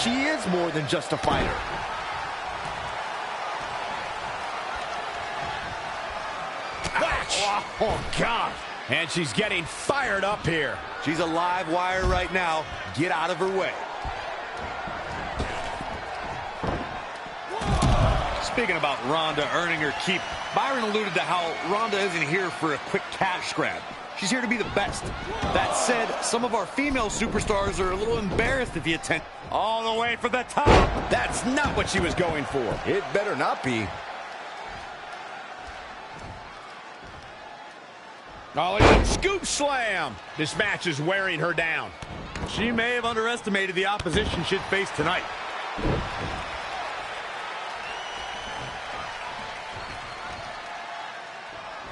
she is more than just a fighter. Oh, God. And she's getting fired up here. She's a live wire right now. Get out of her way. Speaking about Ronda earning her keep, Byron alluded to how Ronda isn't here for a quick cash grab. She's here to be the best. That said, some of our female superstars are a little embarrassed if you attempt all the way for the top. That's not what she was going for. It better not be. Oh, look at that scoop slam. This match is wearing her down. She may have underestimated the opposition she'd face tonight.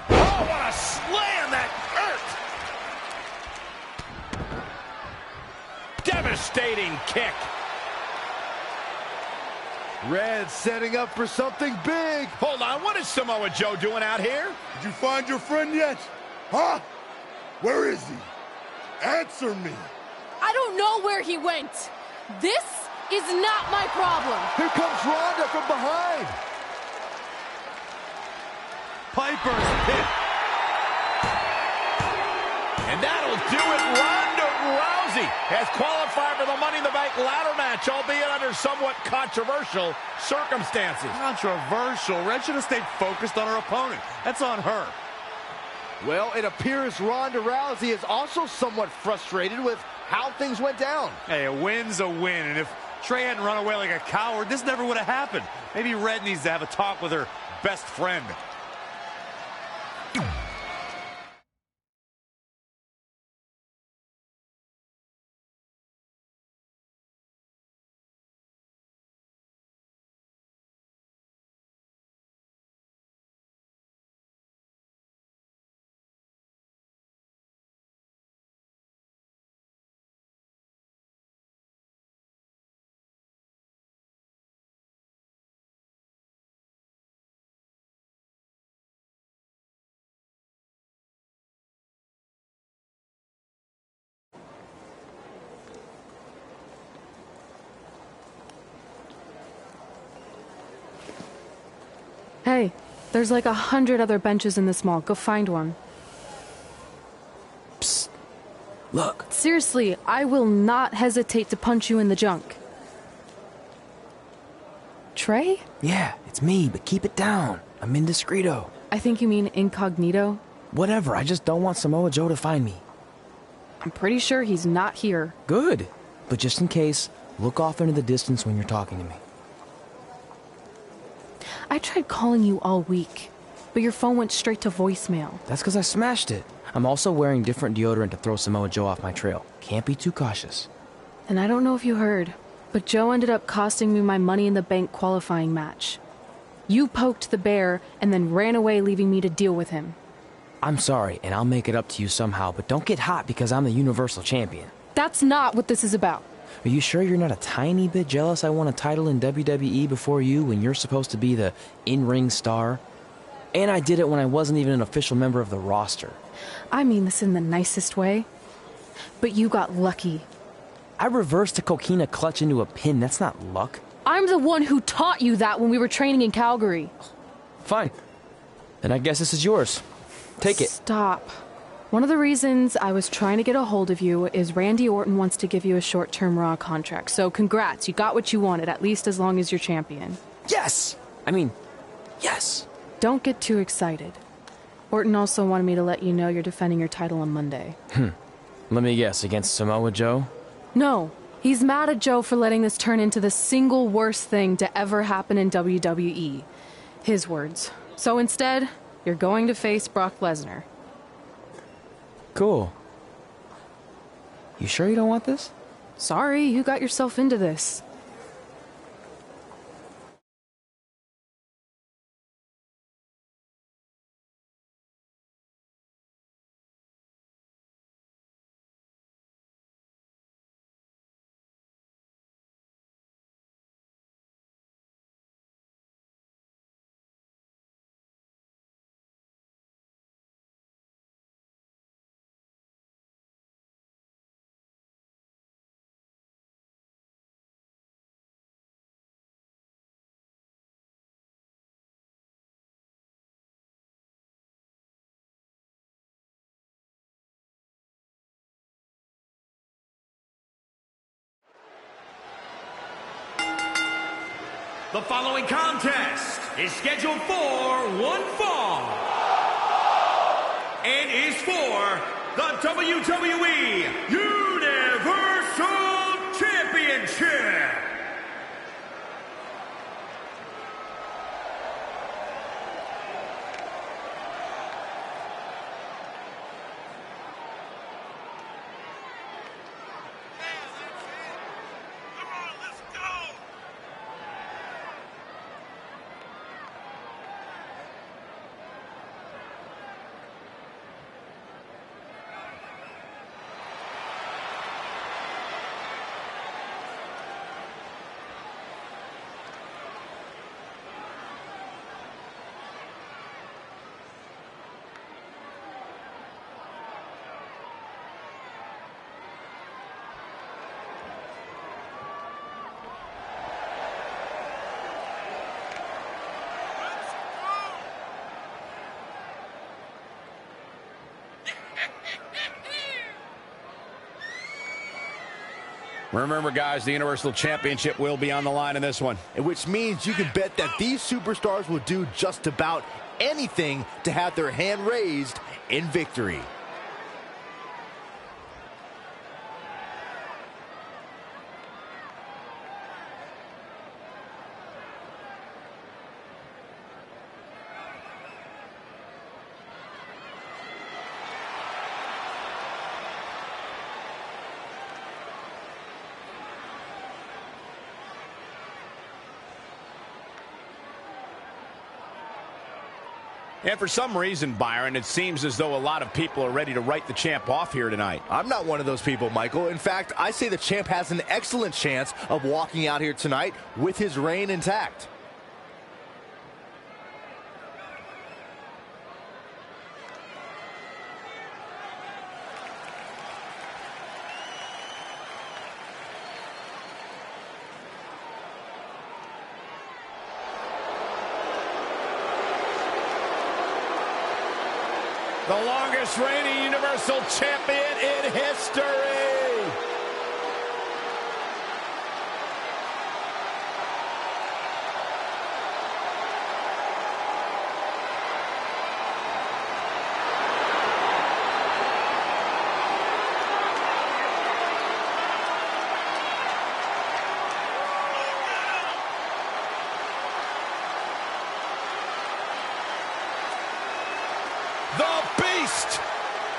Oh, what a slam that hurt. Devastating kick. Red setting up for something big. Hold on, what is Samoa Joe doing out here? Did you find your friend yet? Huh? Where is he? Answer me. I don't know where he went. This is not my problem. Here comes Ronda from behind. Piper's pit. And that'll do it. Ronda Rousey has qualified for the Money in the Bank ladder match, albeit under somewhat controversial circumstances. Controversial. Red should have stayed focused on her opponent. That's on her. Well, it appears Ronda Rousey is also somewhat frustrated with how things went down. Hey, a win's a win, and if Trey hadn't run away like a coward, this never would have happened. Maybe Red needs to have a talk with her best friend. Hey, there's like 100 other benches in this mall. Go find one. Psst. Look. Seriously, I will not hesitate to punch you in the junk. Trey? Yeah, it's me, but keep it down. I'm indiscreto. I think you mean incognito. Whatever, I just don't want Samoa Joe to find me. I'm pretty sure he's not here. Good. But just in case, look off into the distance when you're talking to me. I tried calling you all week, but your phone went straight to voicemail. That's because I smashed it. I'm also wearing different deodorant to throw Samoa Joe off my trail. Can't be too cautious. And I don't know if you heard, but Joe ended up costing me my Money in the Bank qualifying match. You poked the bear and then ran away, leaving me to deal with him. I'm sorry, and I'll make it up to you somehow, but don't get hot because I'm the Universal Champion. That's not what this is about. Are you sure you're not a tiny bit jealous I won a title in WWE before you when you're supposed to be the in-ring star? And I did it when I wasn't even an official member of the roster. I mean this in the nicest way. But you got lucky. I reversed a coquina clutch into a pin. That's not luck. I'm the one who taught you that when we were training in Calgary. Fine. Then I guess this is yours. Take it. Stop. One of the reasons I was trying to get a hold of you is Randy Orton wants to give you a short-term Raw contract. So congrats, you got what you wanted, at least as long as you're champion. Yes! I mean, yes! Don't get too excited. Orton also wanted me to let you know you're defending your title on Monday. Let me guess, against Samoa Joe? No. He's mad at Joe for letting this turn into the single worst thing to ever happen in WWE. His words. So instead, you're going to face Brock Lesnar. Cool. You sure you don't want this? Sorry, you got yourself into this. The following contest is scheduled for one fall and is for the WWE Universal Championship. Remember, guys, the Universal Championship will be on the line in this one. Which means you can bet that these superstars will do just about anything to have their hand raised in victory. And for some reason, Byron, it seems as though a lot of people are ready to write the champ off here tonight. I'm not one of those people, Michael. In fact, I say the champ has an excellent chance of walking out here tonight with his reign intact. The longest reigning Universal Champion in history.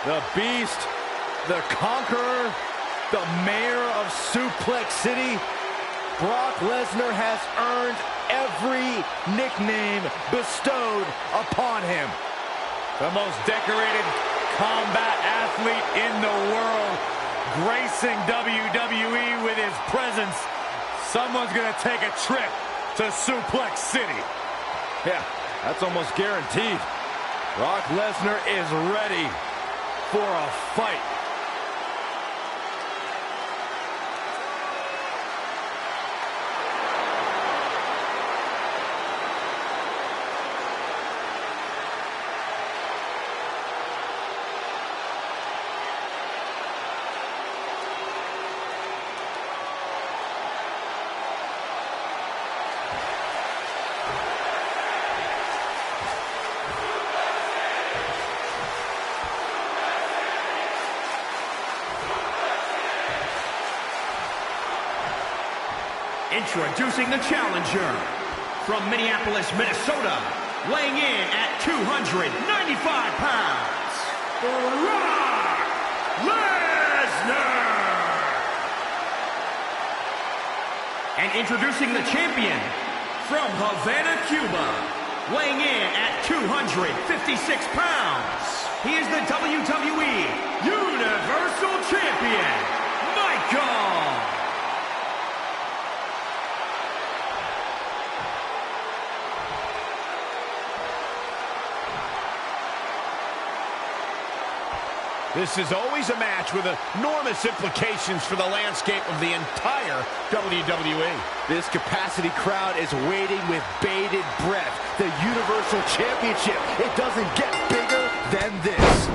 The Beast, the Conqueror, the Mayor of Suplex City. Brock Lesnar has earned every nickname bestowed upon him. The most decorated combat athlete in the world, gracing WWE with his presence. Someone's going to take a trip to Suplex City. Yeah, that's almost guaranteed. Brock Lesnar is ready for a fight. Introducing the challenger from Minneapolis, Minnesota, weighing in at 295 pounds, Brock Lesnar. And introducing the champion from Havana, Cuba, weighing in at 256 pounds, he is the WWE Universal Champion, Michael. This is always a match with enormous implications for the landscape of the entire WWE. This capacity crowd is waiting with bated breath. The Universal Championship, it doesn't get bigger than this.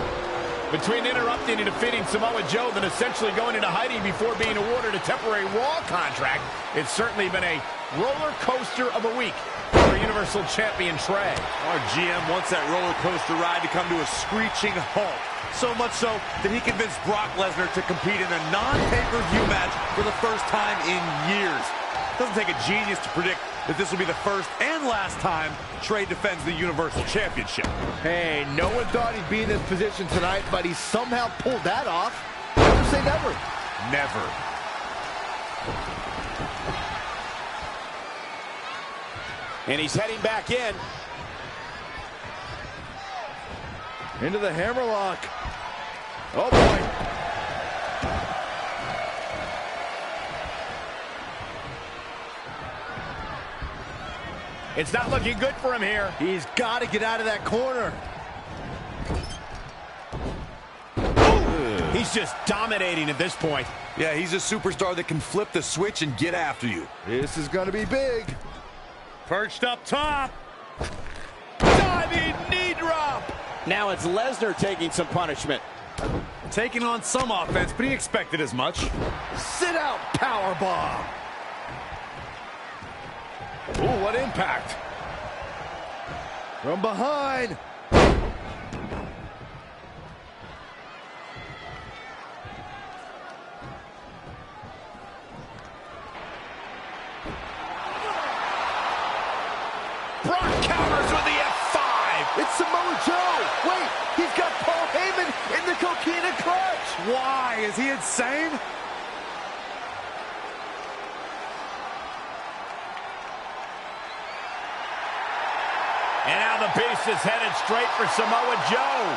Between interrupting and defeating Samoa Joe, then essentially going into hiding before being awarded a temporary Raw contract, it's certainly been a roller coaster of a week for Universal Champion Trey. Our GM wants that roller coaster ride to come to a screeching halt. So much so that he convinced Brock Lesnar to compete in a non-pay-per-view match for the first time in years. It doesn't take a genius to predict that this will be the first and last time Trey defends the Universal Championship. Hey, no one thought he'd be in this position tonight, but he somehow pulled that off. Never say never. Never. And he's heading back in. Into the hammerlock. Oh, boy. It's not looking good for him here. He's got to get out of that corner. He's just dominating at this point. Yeah, he's a superstar that can flip the switch and get after you. This is going to be big. Perched up top. Diving knee drop. Now it's Lesnar taking some punishment. Taking on some offense, but he expected as much. Sit out powerbomb. Ooh, what impact. From behind. Brock counters with the F5. It's Samoa Joe. Wait, he's got Paul Heyman in the coquina clutch. Why? Is he insane? And now the beast is headed straight for Samoa Joe.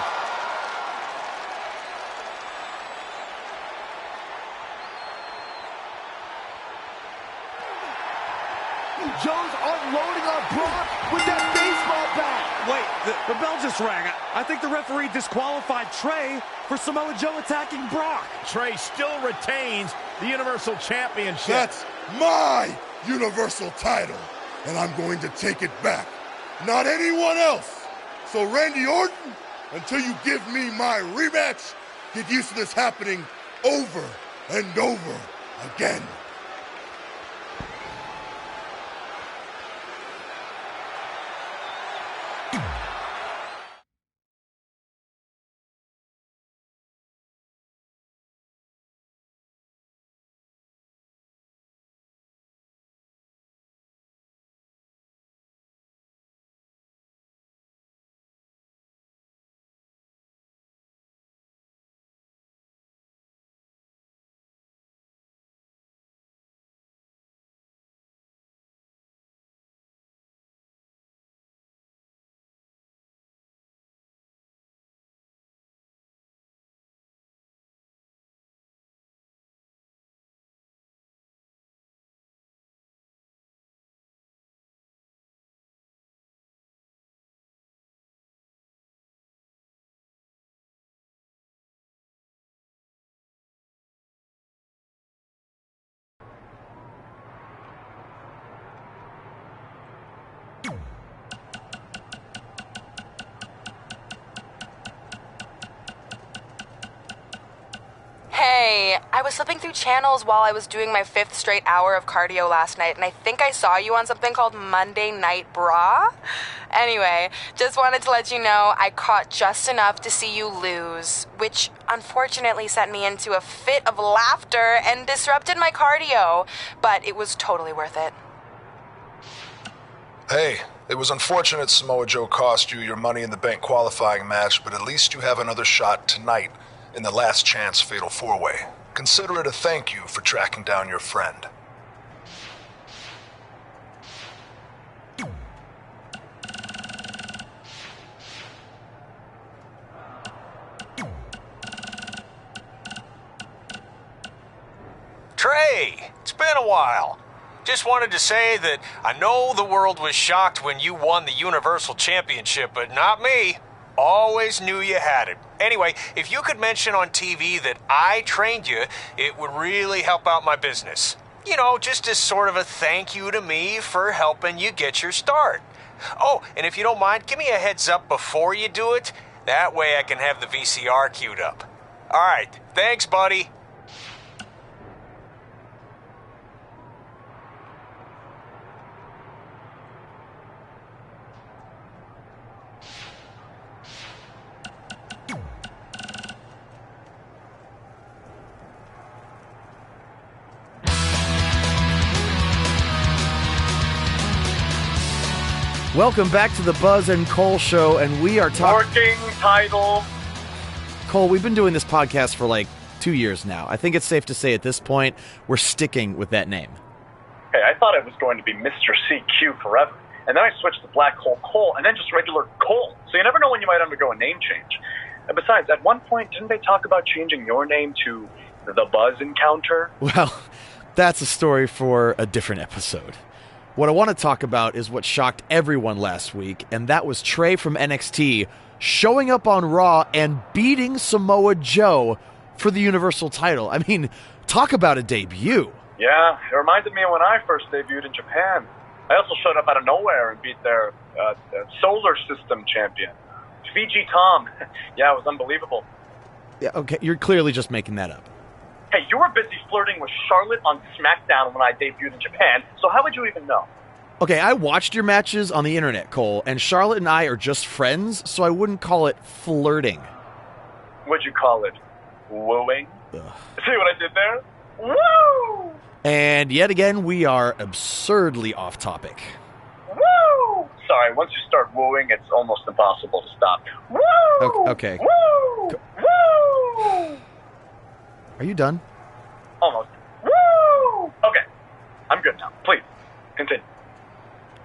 Joe's unloading on Brock with that baseball bat. Wait, the bell just rang. I think the referee disqualified Trey for Samoa Joe attacking Brock. Trey still retains the Universal Championship. That's my Universal title, and I'm going to take it back. Not anyone else. So Randy Orton, until you give me my rematch, get used to this happening over and over again. Hey, I was flipping through channels while I was doing my 5th straight hour of cardio last night, and I think I saw you on something called Monday Night Bra. Anyway, just wanted to let you know I caught just enough to see you lose, which unfortunately sent me into a fit of laughter and disrupted my cardio, but it was totally worth it. Hey, it was unfortunate Samoa Joe cost you your Money in the Bank qualifying match, but at least you have another shot tonight in the Last Chance Fatal 4-Way. Consider it a thank you for tracking down your friend. Trey, it's been a while. Just wanted to say that I know the world was shocked when you won the Universal Championship, but not me. Always knew you had it. Anyway, if you could mention on TV that I trained you, it would really help out my business. You know, just as sort of a thank you to me for helping you get your start. Oh, and if you don't mind, give me a heads up before you do it. That way I can have the VCR queued up. All right, thanks, buddy. Welcome back to the Buzz and Cole Show, and we are talking... Working title. Cole, we've been doing this podcast for like 2 years now. I think it's safe to say at this point, we're sticking with that name. Hey, I thought it was going to be Mr. CQ forever. And then I switched to Black Hole Cole, and then just regular Cole. So you never know when you might undergo a name change. And besides, at one point, didn't they talk about changing your name to The Buzz Encounter? Well, that's a story for a different episode. What I want to talk about is what shocked everyone last week, and that was Trey from NXT showing up on Raw and beating Samoa Joe for the Universal title. I mean, talk about a debut. Yeah, it reminded me of when I first debuted in Japan. I also showed up out of nowhere and beat their Solar System champion, Fiji Tom. Yeah, it was unbelievable. Yeah, okay, you're clearly just making that up. Hey, you were busy flirting with Charlotte on SmackDown when I debuted in Japan, so how would you even know? Okay, I watched your matches on the internet, Cole, and Charlotte and I are just friends, so I wouldn't call it flirting. What'd you call it? Wooing? Ugh. See what I did there? Woo! And yet again, we are absurdly off topic. Woo! Sorry, once you start wooing, it's almost impossible to stop. Woo! Okay. Woo! Woo! Are you done? Almost. Woo! Okay, I'm good now. Please, continue.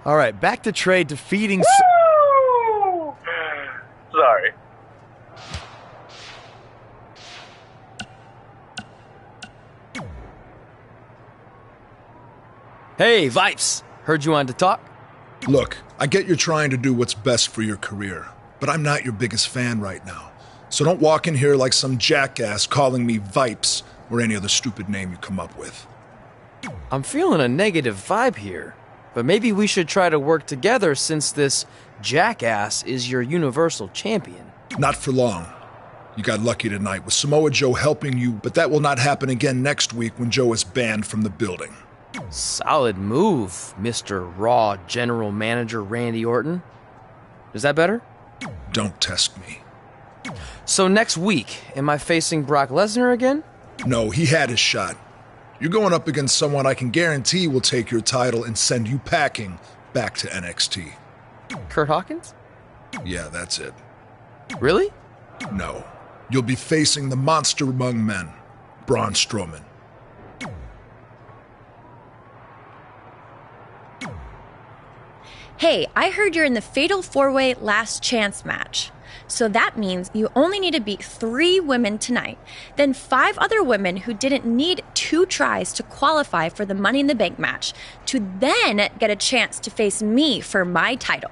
All right, back to Trey defeating... Woo! Sorry. Hey, Vipes. Heard you wanted to talk? Look, I get you're trying to do what's best for your career, but I'm not your biggest fan right now. So don't walk in here like some jackass calling me Vipes or any other stupid name you come up with. I'm feeling a negative vibe here, but maybe we should try to work together since this jackass is your Universal Champion. Not for long. You got lucky tonight with Samoa Joe helping you, but that will not happen again next week when Joe is banned from the building. Solid move, Mr. Raw General Manager Randy Orton. Is that better? Don't test me. So next week, am I facing Brock Lesnar again? No, he had his shot. You're going up against someone I can guarantee will take your title and send you packing back to NXT. Kurt Hawkins? Yeah, that's it. Really? No. You'll be facing the monster among men, Braun Strowman. Hey, I heard you're in the Fatal 4-Way Last Chance match. So that means you only need to beat 3 women tonight, then 5 other women who didn't need 2 tries to qualify for the Money in the Bank match to then get a chance to face me for my title.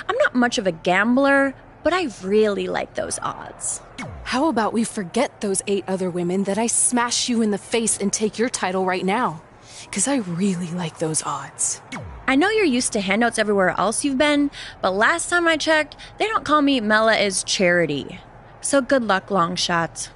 I'm not much of a gambler, but I really like those odds. How about we forget those 8 other women that I smash you in the face and take your title right now? Because I really like those odds. I know you're used to handouts everywhere else you've been, but last time I checked, they don't call me Mela is Charity. So good luck, long shot.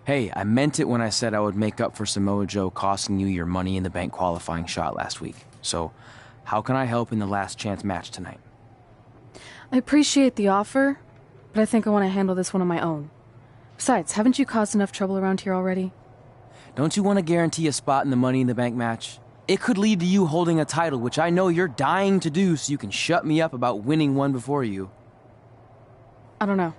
Hey, I meant it when I said I would make up for Samoa Joe costing you your Money in the Bank qualifying shot last week. So, how can I help in the last chance match tonight? I appreciate the offer, but I think I want to handle this one on my own. Besides, haven't you caused enough trouble around here already? Don't you want to guarantee a spot in the Money in the Bank match? It could lead to you holding a title, which I know you're dying to do so you can shut me up about winning one before you. I don't know.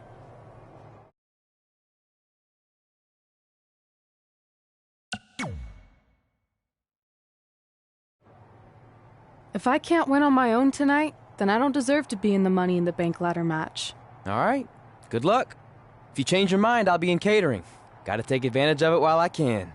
If I can't win on my own tonight, then I don't deserve to be in the Money in the Bank ladder match. All right. Good luck. If you change your mind, I'll be in catering. Gotta take advantage of it while I can.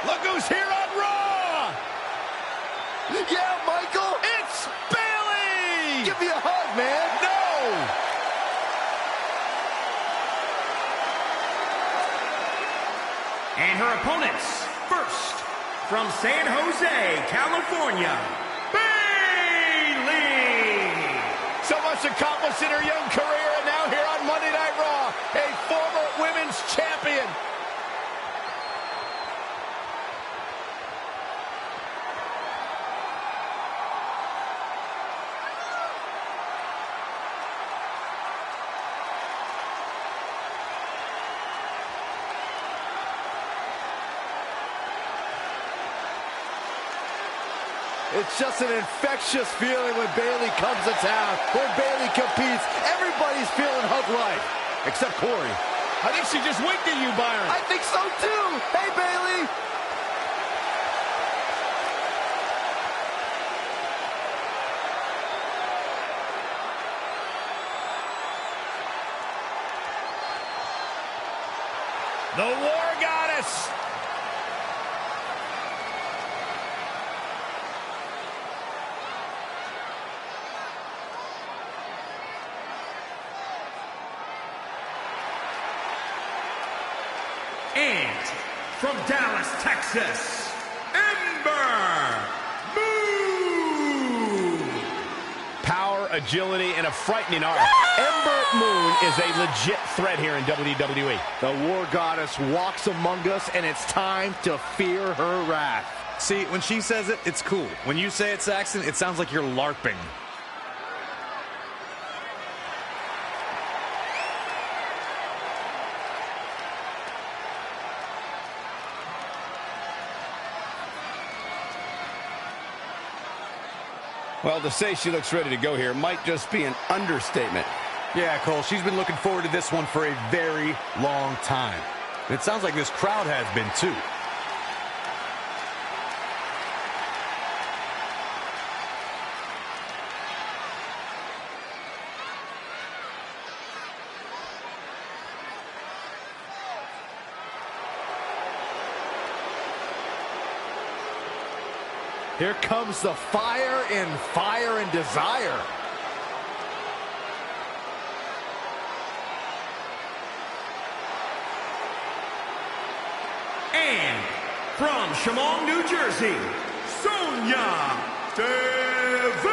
Look who's here on Raw! Yeah, Michael! It's Bayley! Give me a hug, man! No! And her opponents, first, from San Jose, California, Bayley! So much accomplished in her young career, and now here on Monday Night Raw, a former women's champion. It's just an infectious feeling when Bayley comes to town. When Bayley competes, everybody's feeling hug-like. Except Corey. I think she just winked at you, Byron. I think so, too. Hey, Bayley. The War Goddess. And from Dallas, Texas, Ember Moon! Power, agility, and a frightening arm. Ember Moon is a legit threat here in WWE. The War Goddess walks among us, and it's time to fear her wrath. See, when she says it, it's cool. When you say it, Saxon, it sounds like you're LARPing. Well, to say she looks ready to go here might just be an understatement. Yeah, Cole, she's been looking forward to this one for a very long time. It sounds like this crowd has been, too. Here comes the fire and desire. And from Chemung, New Jersey, Sonya Deville!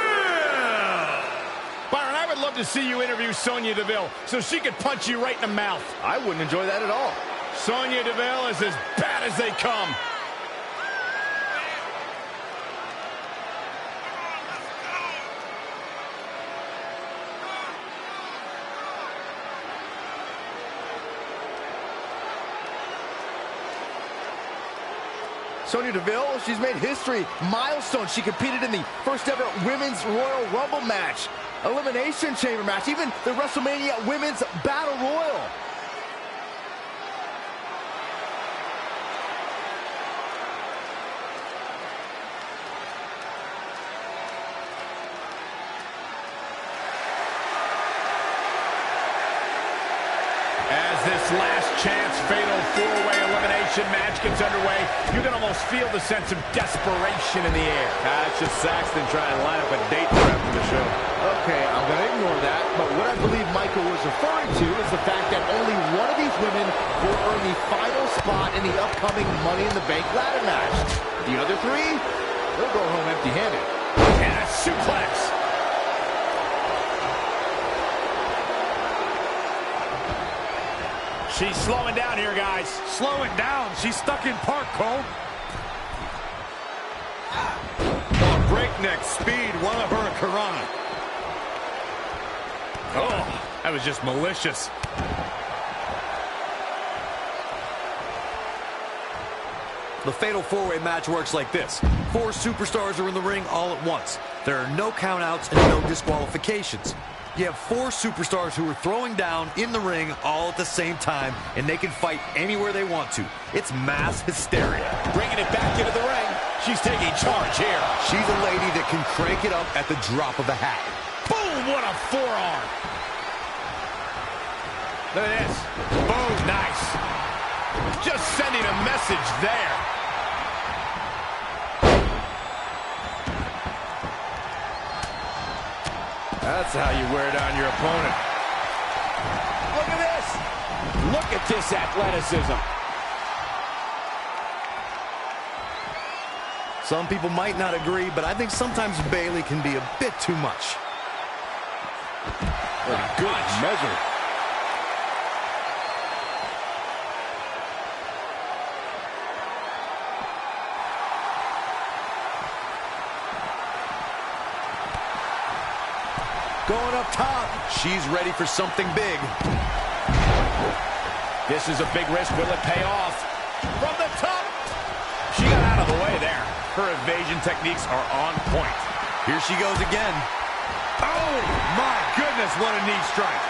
Byron, I would love to see you interview Sonya Deville so she could punch you right in the mouth. I wouldn't enjoy that at all. Sonya Deville is as bad as they come. Sonya Deville, she's made history. Milestone. She competed in the first ever Women's Royal Rumble match. Elimination Chamber match. Even the WrestleMania Women's Battle Royal. As this last chance fatal four-way elimination match gets underway, you can almost feel the sense of desperation in the air. That's just Saxton trying to line up a date for after the show. Okay, I'm going to ignore that, but what I believe Michael was referring to is the fact that only one of these women will earn the final spot in the upcoming Money in the Bank ladder match. The other three, they'll go home empty-handed. And a suplex. She's slowing down here, guys. Slowing down. She's stuck in park, Cole. Oh, breakneck speed, one of her Karana. Oh, that was just malicious. The fatal four-way match works like this. 4 superstars are in the ring all at once. There are no countouts and no disqualifications. You have 4 superstars who are throwing down in the ring all at the same time, and they can fight anywhere they want to. It's mass hysteria. Bringing it back into the ring. She's taking charge here. She's a lady that can crank it up at the drop of a hat. Boom, what a forearm. Look at this. Boom, nice. Just sending a message there. That's how you wear down your opponent. Look at this. Look at this athleticism. Some people might not agree, but I think sometimes Bayley can be a bit too much. Good measure. Going up top. She's ready for something big. This is a big risk. Will it pay off? From the top. She got out of the way there. Her evasion techniques are on point. Here she goes again. Oh, my goodness, what a knee strike.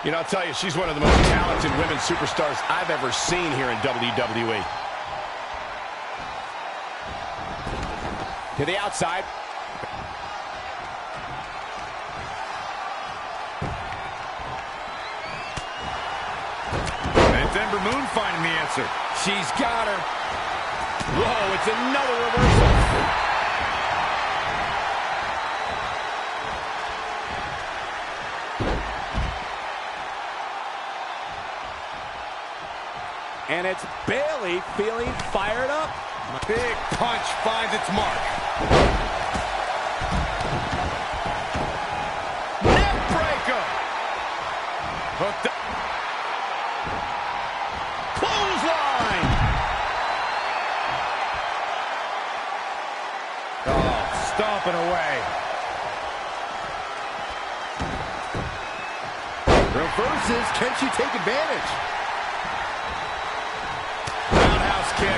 You know, I'll tell you, she's one of the most talented women superstars I've ever seen here in WWE. To the outside. And it's Ember Moon finding the answer. She's got her. Whoa, it's another reversal. And it's Bayley feeling fired up. Big punch finds its mark. Neck breaker. Hooked up. Clothesline. Oh, stomping away. Reverses. Can she take advantage? Kick.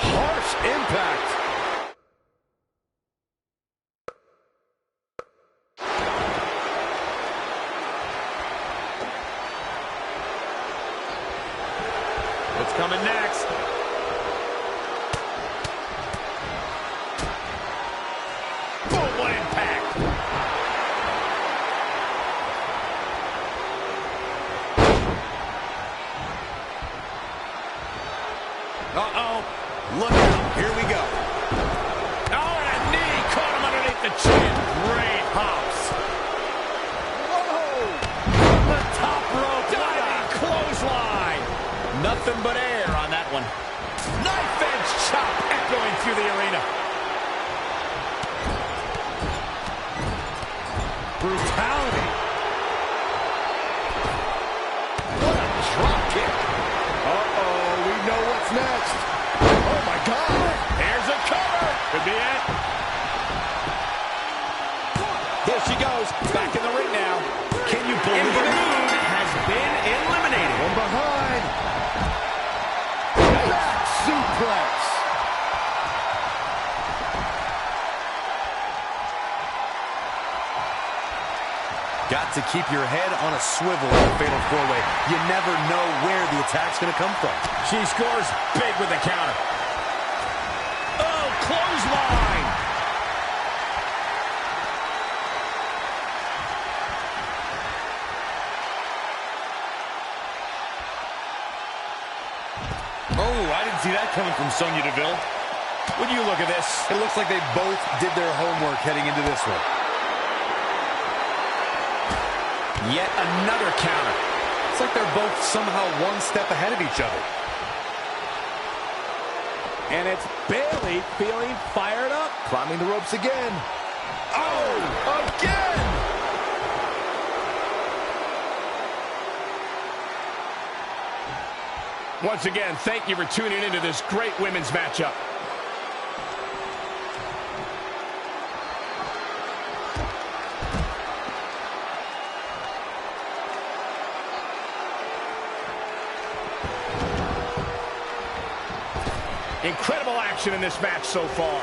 Harsh impact. What's coming next? Boom, what impact. Uh-oh. Look out. Here we go. Oh, and a knee caught him underneath the chin. Great hops. Whoa! From the top rope. Diving clothesline. Nothing but air on that one. Knife edge chop echoing through the arena. Brutality. What a drop kick. Uh-oh, we know what's next. Oh, my God. Here's a cover. Could be it. got to keep your head on a swivel in a fatal four-way. You never know where the attack's going to come from. She scores big with the counter. Oh, clothesline. Oh, I didn't see that coming from Sonya Deville. When you look at this, it looks like they both did their homework heading into this one. Yet another counter. It's like they're both somehow one step ahead of each other. And it's Bayley feeling fired up. Climbing the ropes again. Oh, again! Once again, thank you for tuning into this great women's matchup. Incredible action in this match so far.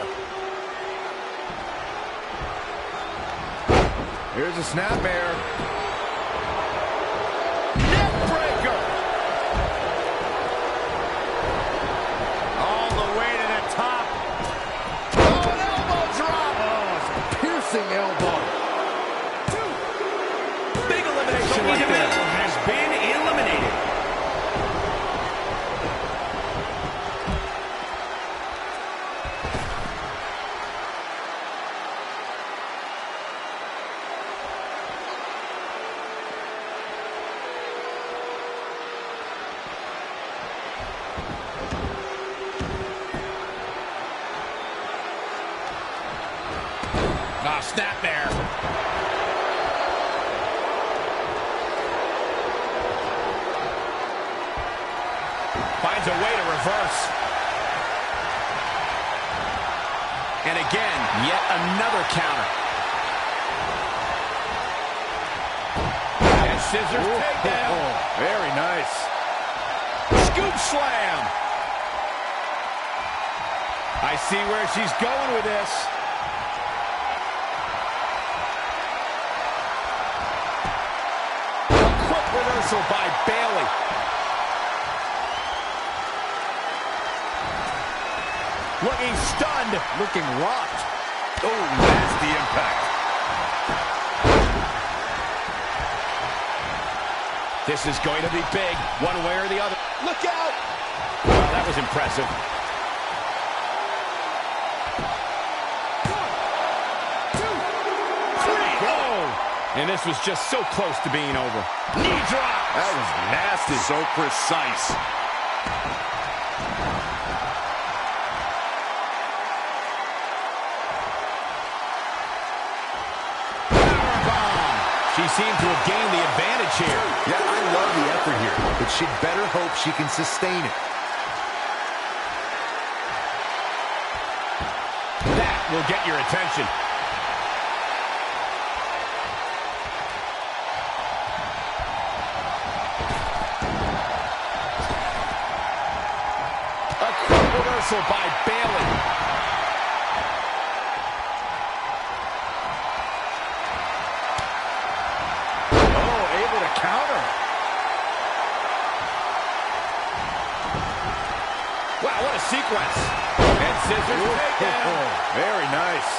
Here's a snapmare. Neckbreaker. All the way to the top. Oh, an elbow drop. Oh, it's a piercing elbow. Big elimination right there. Has been eliminated. Ah, snap there. Finds a way to reverse. And again, yet another counter. And scissors takedown. Very nice. Scoop slam. I see where she's going with this. Reversal by Bayley. Looking stunned. Looking rocked. Oh, nasty impact. This is going to be big, one way or the other. Look out! Well, that was impressive. And this was just so close to being over. Knee drop. That was nasty. So precise. Powerbomb. She seemed to have gained the advantage here. Yeah, I love the effort here, but she'd better hope she can sustain it. That will get your attention. Reversal by Bayley. Oh, able to counter. Wow, what a sequence. And scissors takedown. Very nice.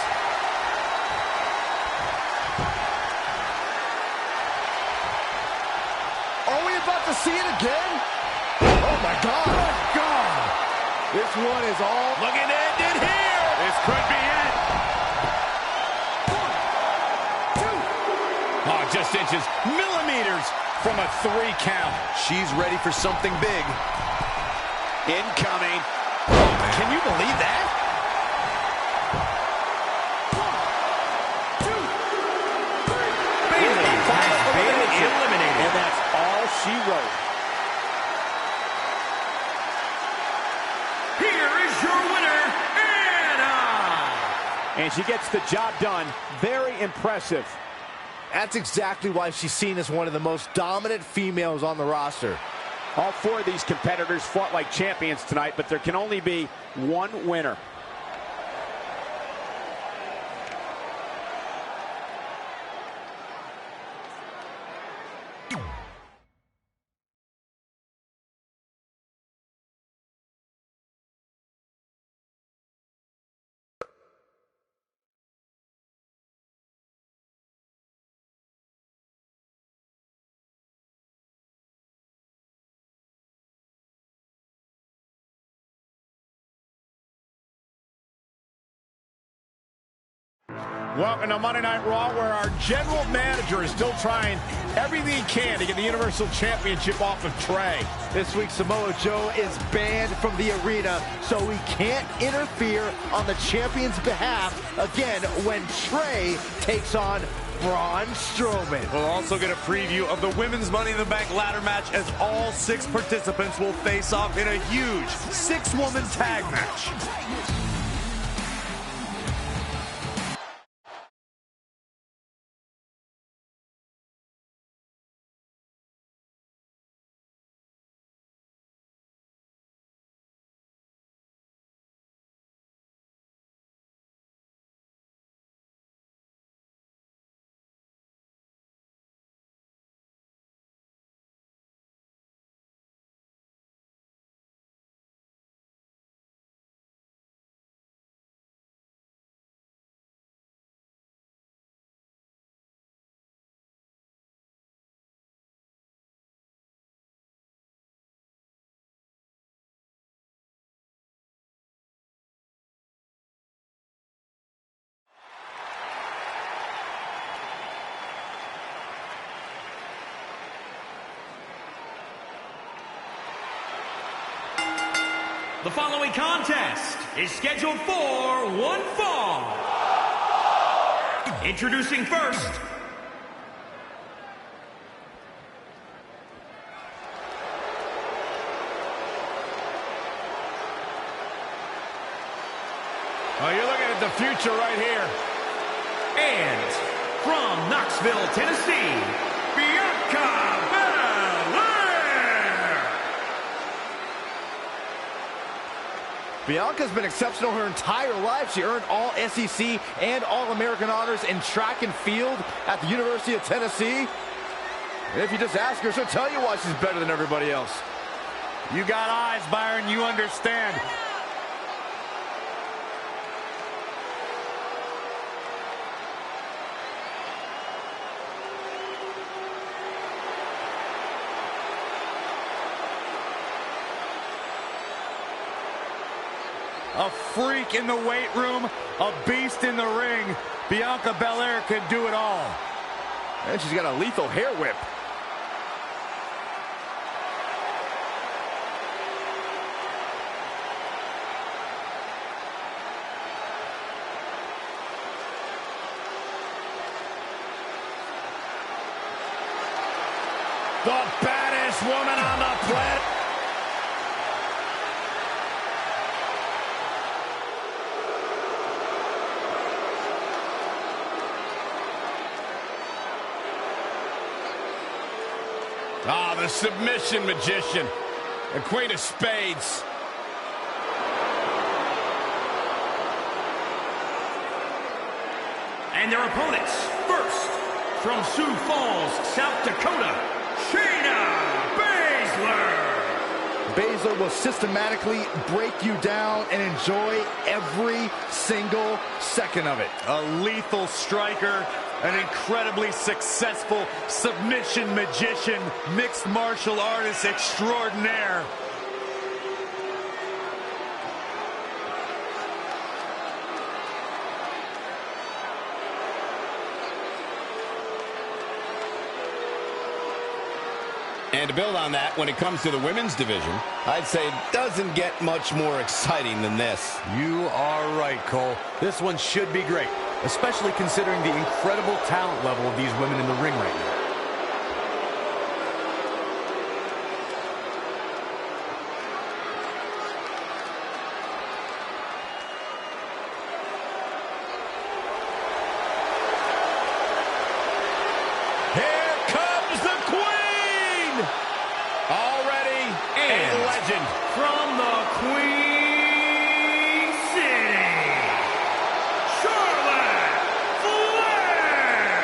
Are we about to see it again? Oh, my God. Oh, God. This one is all... Looking to end it here. This could be it. 1, 2. Oh, just inches, millimeters from a 3 count. She's ready for something big. Incoming. Oh, can you believe that? 1, 2, 3. Bayley has been eliminated. And that's all she wrote. Here is your winner, Anna. And she gets the job done. Very impressive. That's exactly why she's seen as one of the most dominant females on the roster. All 4 of these competitors fought like champions tonight, but there can only be one winner. Welcome to Monday Night Raw, where our general manager is still trying everything he can to get the Universal Championship off of Trey. This week, Samoa Joe is banned from the arena, so he can't interfere on the champion's behalf again when Trey takes on Braun Strowman. We'll also get a preview of the Women's Money in the Bank ladder match as all 6 participants will face off in a huge 6-woman tag match. The following contest is scheduled for one fall. Introducing first, Oh, you're looking at the future right here. and from Knoxville, Tennessee, Bianca Belair. Bianca's been exceptional her entire life. She earned all SEC and All-American honors in track and field at the University of Tennessee. And if you just ask her, she'll tell you why she's better than everybody else. You got eyes, Byron. You understand. A freak in the weight room, a beast in the ring. Bianca Belair can do it all. And she's got a lethal hair whip. The baddest woman on the planet. Ah, the submission magician, the Queen of Spades. And their opponents, first, from Sioux Falls, South Dakota, Shayna Baszler. Baszler will systematically break you down and enjoy every single second of it. A lethal striker, an incredibly successful submission magician, mixed martial artist extraordinaire. And to build on that, when it comes to the women's division, I'd say it doesn't get much more exciting than this. You are right, Cole. This one should be great, especially considering the incredible talent level of these women in the ring right now. Here comes the Queen! Already a legend. From the Queen City, Charlotte Flair.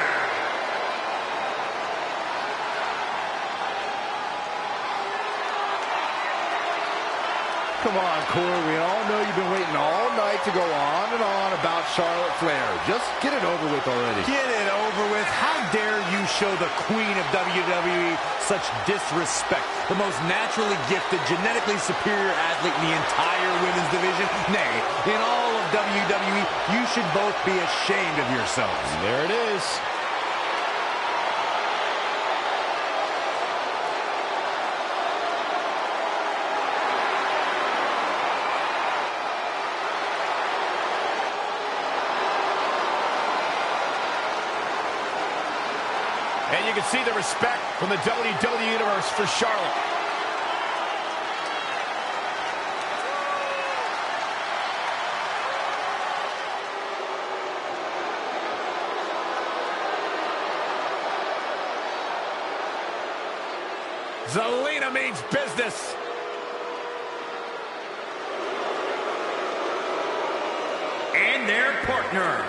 Come on, Corey. We all know you've been waiting all night to go on and on about Charlotte Flair. Just get it over with already. Get it over with. How dare you show the queen of WWE such disrespect? The most naturally gifted, genetically superior athlete in the entire women's division. Nay, in all of WWE, you should both be ashamed of yourselves. There it is. And you can see the respect from the WWE Universe for Charlotte. Zelina means business. And their partner,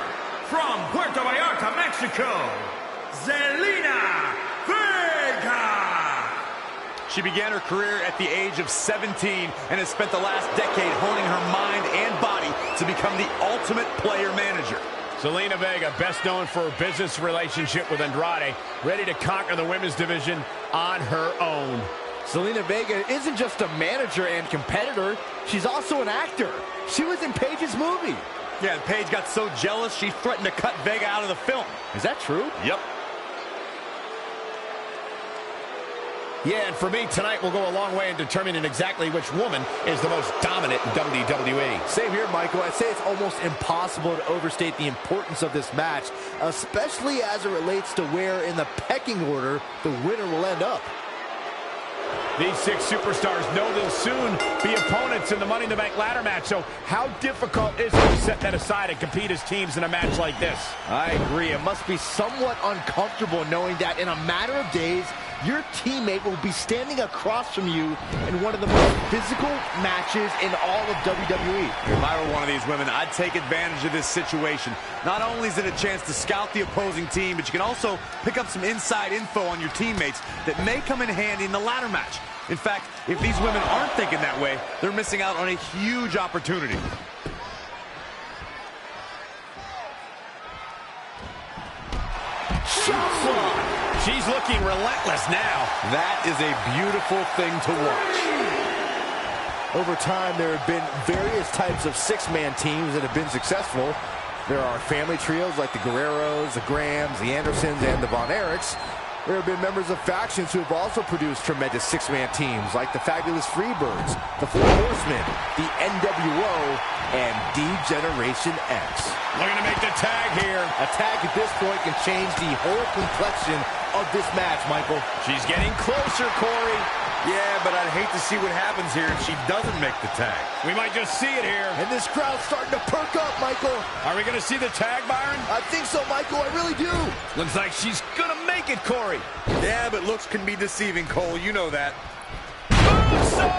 from Puerto Vallarta, Mexico, Zelina Vega. She began her career at the age of 17 and has spent the last decade honing her mind and body to become the ultimate player manager. Zelina Vega, best known for her business relationship with Andrade, ready to conquer the women's division on her own. Zelina Vega isn't just a manager and competitor, she's also an actor. She was in Paige's movie. Yeah, and Paige got so jealous she threatened to cut Vega out of the film. Is that true? Yep. Yeah, and for me, tonight will go a long way in determining exactly which woman is the most dominant in WWE. Same here, Michael. I'd say it's almost impossible to overstate the importance of this match, especially as it relates to where in the pecking order the winner will end up. These 6 superstars know they'll soon be opponents in the Money in the Bank ladder match, so how difficult is it to set that aside and compete as teams in a match like this? I agree. It must be somewhat uncomfortable knowing that in a matter of days, your teammate will be standing across from you in one of the most physical matches in all of WWE. If I were one of these women, I'd take advantage of this situation. Not only is it a chance to scout the opposing team, but you can also pick up some inside info on your teammates that may come in handy in the ladder match. In fact, if these women aren't thinking that way, they're missing out on a huge opportunity. She's looking relentless now. That is a beautiful thing to watch. Over time, there have been various types of 6-man teams that have been successful. There are family trios like the Guerreros, the Grahams, the Andersons, and the Von Erichs. There have been members of factions who have also produced tremendous 6-man teams like the Fabulous Freebirds, the Four Horsemen, the NWO, and D-Generation X. Looking to make the tag here. A tag at this point can change the whole complexion of this match, Michael. She's getting closer, Corey. Yeah, but I'd hate to see what happens here if she doesn't make the tag. We might just see it here. And this crowd's starting to perk up, Michael. Are we going to see the tag, Byron? I think so, Michael. I really do. Looks like she's going to make it, Corey. Yeah, but looks can be deceiving, Cole. You know that. Moonsault!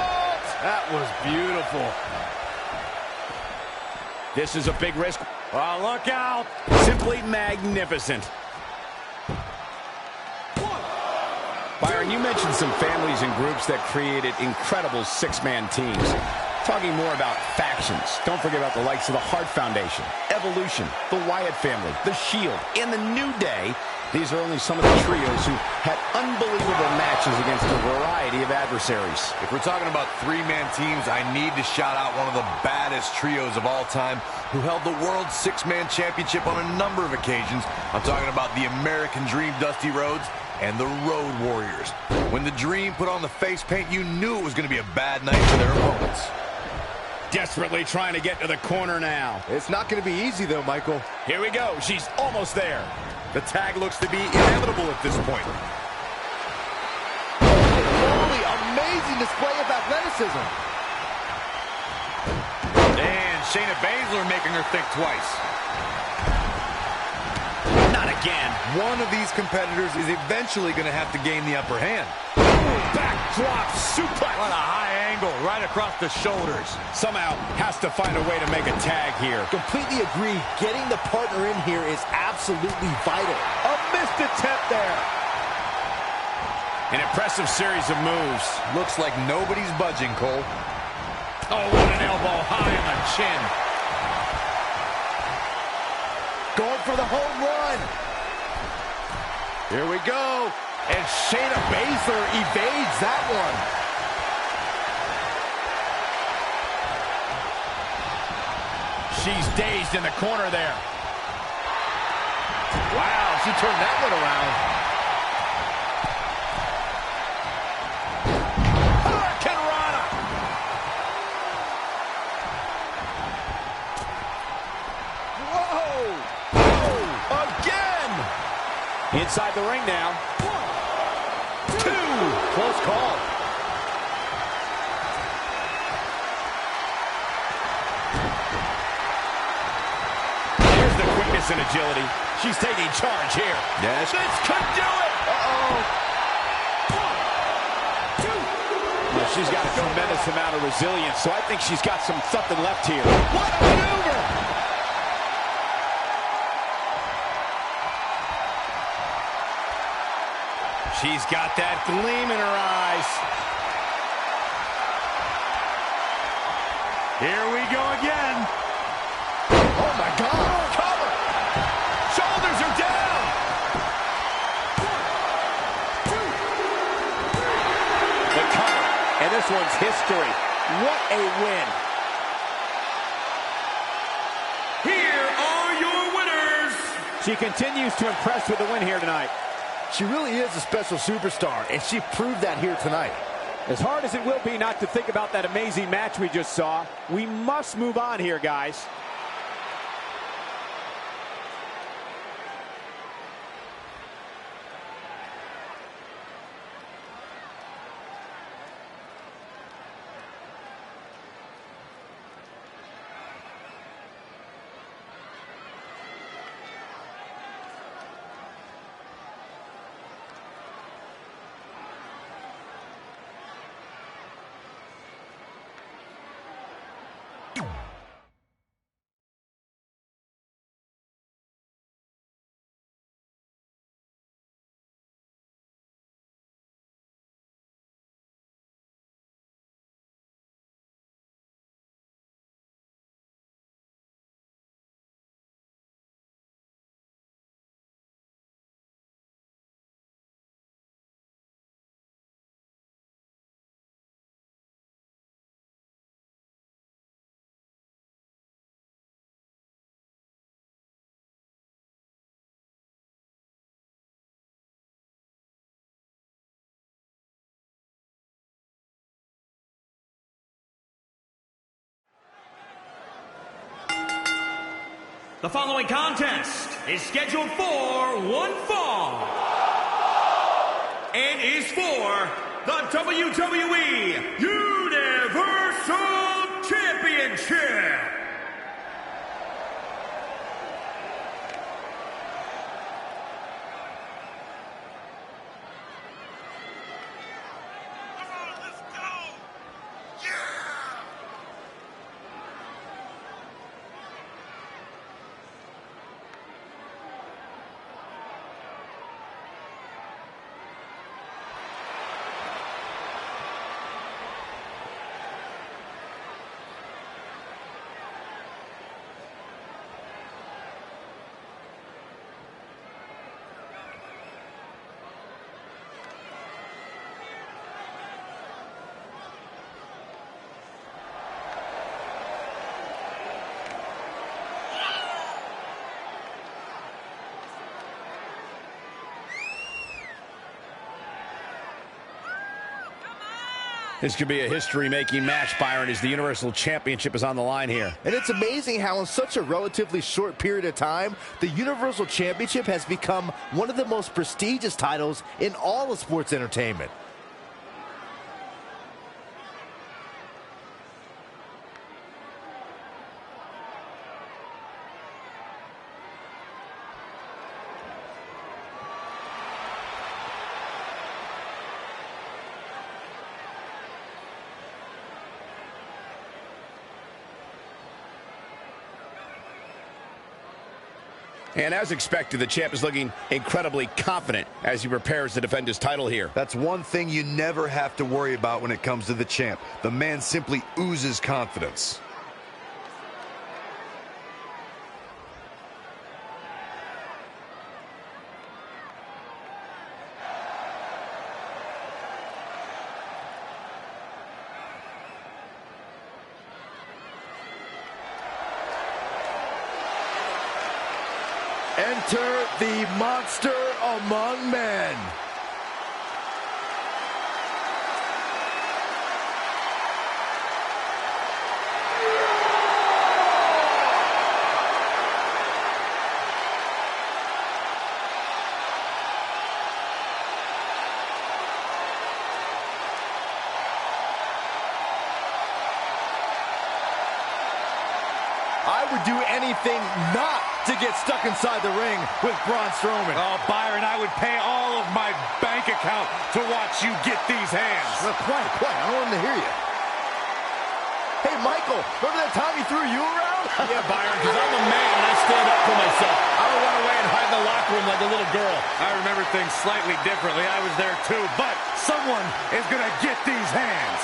That was beautiful. This is a big risk. Oh, look out. Simply magnificent. Byron, you mentioned some families and groups that created incredible 6-man teams. Talking more about factions, don't forget about the likes of the Hart Foundation, Evolution, the Wyatt family, the Shield, and the New Day. These are only some of the trios who had unbelievable matches against a variety of adversaries. If we're talking about 3-man teams, I need to shout out one of the baddest trios of all time who held the World 6-Man Championship on a number of occasions. I'm talking about the American Dream, Dusty Rhodes, and the Road Warriors. When the Dream put on the face paint, you knew it was going to be a bad night for their opponents. Desperately trying to get to the corner now. It's not going to be easy, though, Michael. Here we go. She's almost there. The tag looks to be inevitable at this point. Holy, amazing display of athleticism. And Shayna Baszler making her think twice. Not again. One of these competitors is eventually going to have to gain the upper hand. Backdrop suplex. What a high angle right across the shoulders. Somehow has to find a way to make a tag here. Completely agree. Getting the partner in here is absolutely vital. A missed attempt there. An impressive series of moves. Looks like nobody's budging, Cole. Oh, what an elbow high on the chin. Going for the home run. Here we go. And Shayna Baszler evades that one. She's dazed in the corner there. Wow, she turned that one around. Hurricane Rana. Whoa! Oh, again! Inside the ring now. 1, 2. Close call. There's the quickness and agility. She's taking charge here. Yes. This could do it. Uh-oh. 1, 2. Well, she's got a tremendous amount of resilience, so I think she's got something left here. What a maneuver! She's got that gleam in her eyes. Here we go again. Oh, my God. Cover. Shoulders are down. 1, 2. The cover. And this one's history. What a win. Here are your winners. She continues to impress with the win here tonight. She really is a special superstar, and she proved that here tonight. As hard as it will be not to think about that amazing match we just saw, we must move on here, guys. The following contest is scheduled for one fall and is for the WWE Universal Championship. This could be a history-making match, Byron, as the Universal Championship is on the line here. And it's amazing how in such a relatively short period of time, the Universal Championship has become one of the most prestigious titles in all of sports entertainment. And as expected, the champ is looking incredibly confident as he prepares to defend his title here. That's one thing you never have to worry about when it comes to the champ. The man simply oozes confidence. Enter the monster among men. I would do anything not to get stuck inside the ring with Braun Strowman. Oh, Byron, I would pay all of my bank account to watch you get these hands. Well, quiet. I don't want him to hear you. Hey, Michael, remember that time he threw you around? Yeah, Byron, because I'm a man and I stand up for myself. I don't run away and hide in the locker room like a little girl. I remember things slightly differently. I was there too, but someone is going to get these hands.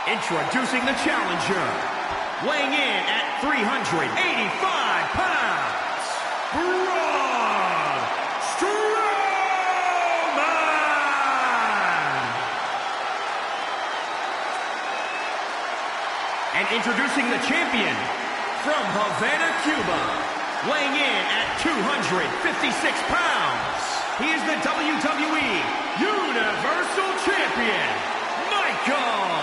Introducing the challenger, weighing in at 385 pounds, Braun Strowman! And introducing the champion, from Havana, Cuba, weighing in at 256 pounds, he is the WWE Universal Champion, Michael!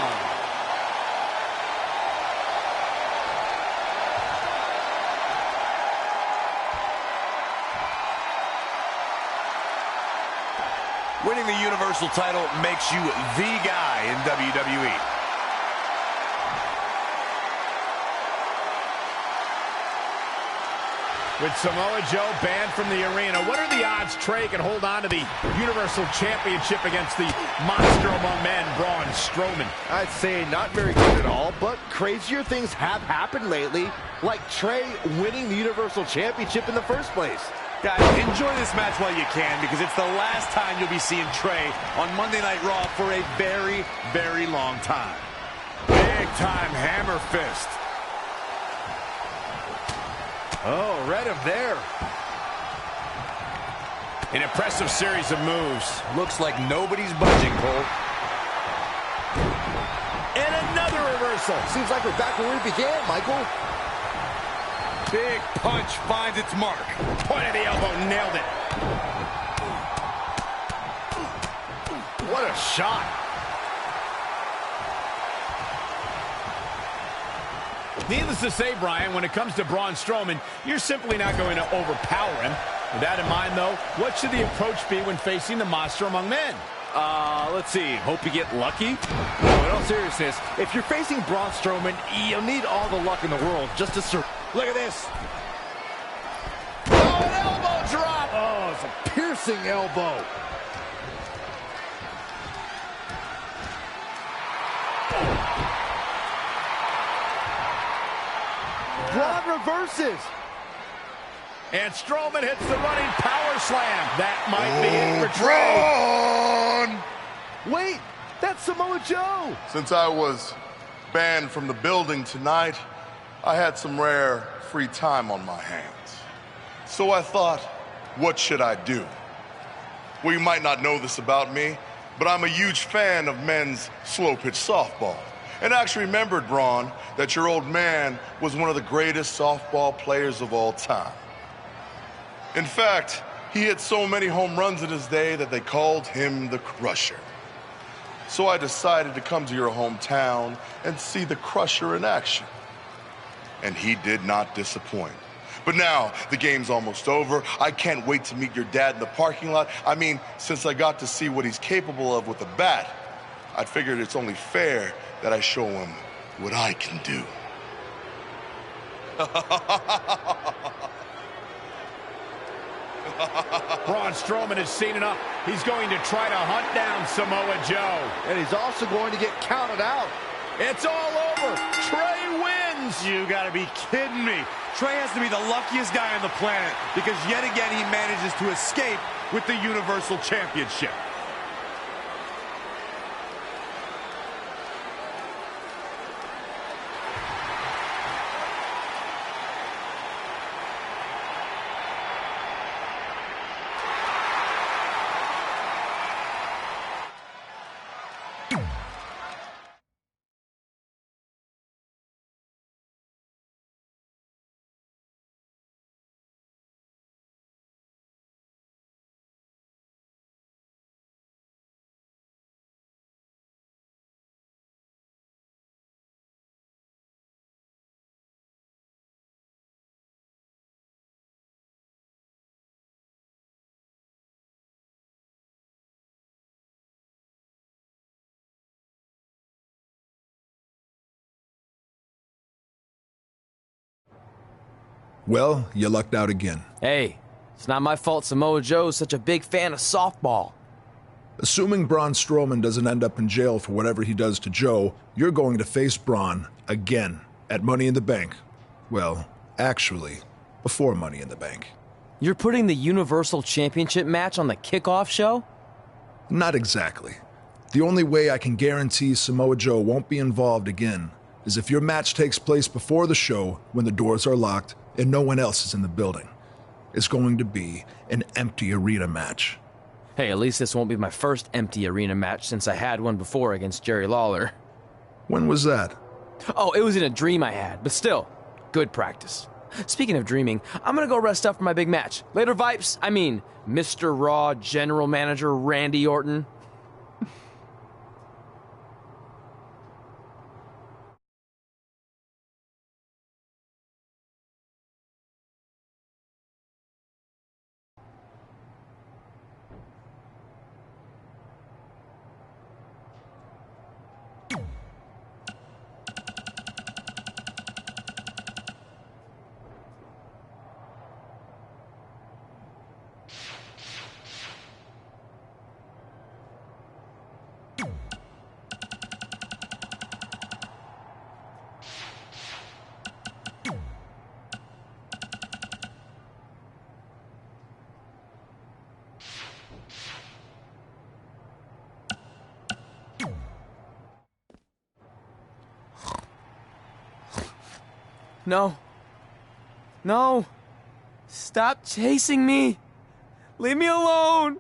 Winning the Universal title makes you the guy in WWE. With Samoa Joe banned from the arena, what are the odds Trey can hold on to the Universal Championship against the monster among men, Braun Strowman? I'd say not very good at all, but crazier things have happened lately, like Trey winning the Universal Championship in the first place. Guys, enjoy this match while you can, because it's the last time you'll be seeing Trey on Monday Night Raw for a very, very long time. Big time hammer fist. Oh, read him there. An impressive series of moves. Looks like nobody's budging, Cole. And another reversal. Seems like we're back where we began, Michael. Big punch finds its mark. Point of the elbow, nailed it. What a shot. Needless to say, Brian, when it comes to Braun Strowman, you're simply not going to overpower him. With that in mind, though, what should the approach be when facing the monster among men? Let's see. Hope you get lucky? No, in all seriousness, if you're facing Braun Strowman, you'll need all the luck in the world just to survive. Look at this. Oh, an elbow drop. Oh, it's a piercing elbow. Braun reverses. And Strowman hits the running power slam. That might be it for Trey. Wait, that's Samoa Joe. Since I was banned from the building tonight, I had some rare free time on my hands. So I thought, what should I do? Well, you might not know this about me, but I'm a huge fan of men's slow-pitch softball. And I actually remembered, Braun, that your old man was one of the greatest softball players of all time. In fact, he hit so many home runs in his day that they called him the Crusher. So I decided to come to your hometown and see the Crusher in action. And he did not disappoint. But now, the game's almost over. I can't wait to meet your dad in the parking lot. I mean, since I got to see what he's capable of with a bat, I figured it's only fair that I show him what I can do. Braun Strowman has seen enough. He's going to try to hunt down Samoa Joe. And he's also going to get counted out. It's all over. Trey wins. You gotta be kidding me. Trey has to be the luckiest guy on the planet because yet again he manages to escape with the Universal Championship. Well, you lucked out again. Hey, it's not my fault Samoa Joe's such a big fan of softball. Assuming Braun Strowman doesn't end up in jail for whatever he does to Joe, you're going to face Braun again at Money in the Bank. Well, actually, before Money in the Bank. You're putting the Universal Championship match on the kickoff show? Not exactly. The only way I can guarantee Samoa Joe won't be involved again is if your match takes place before the show when the doors are locked and no one else is in the building. It's going to be an empty arena match. Hey, at least this won't be my first empty arena match since I had one before against Jerry Lawler. When was that? Oh, it was in a dream I had, but still, good practice. Speaking of dreaming, I'm gonna go rest up for my big match. Later, Vipes. I mean, Mr. Raw General Manager Randy Orton. No. No. Stop chasing me. Leave me alone.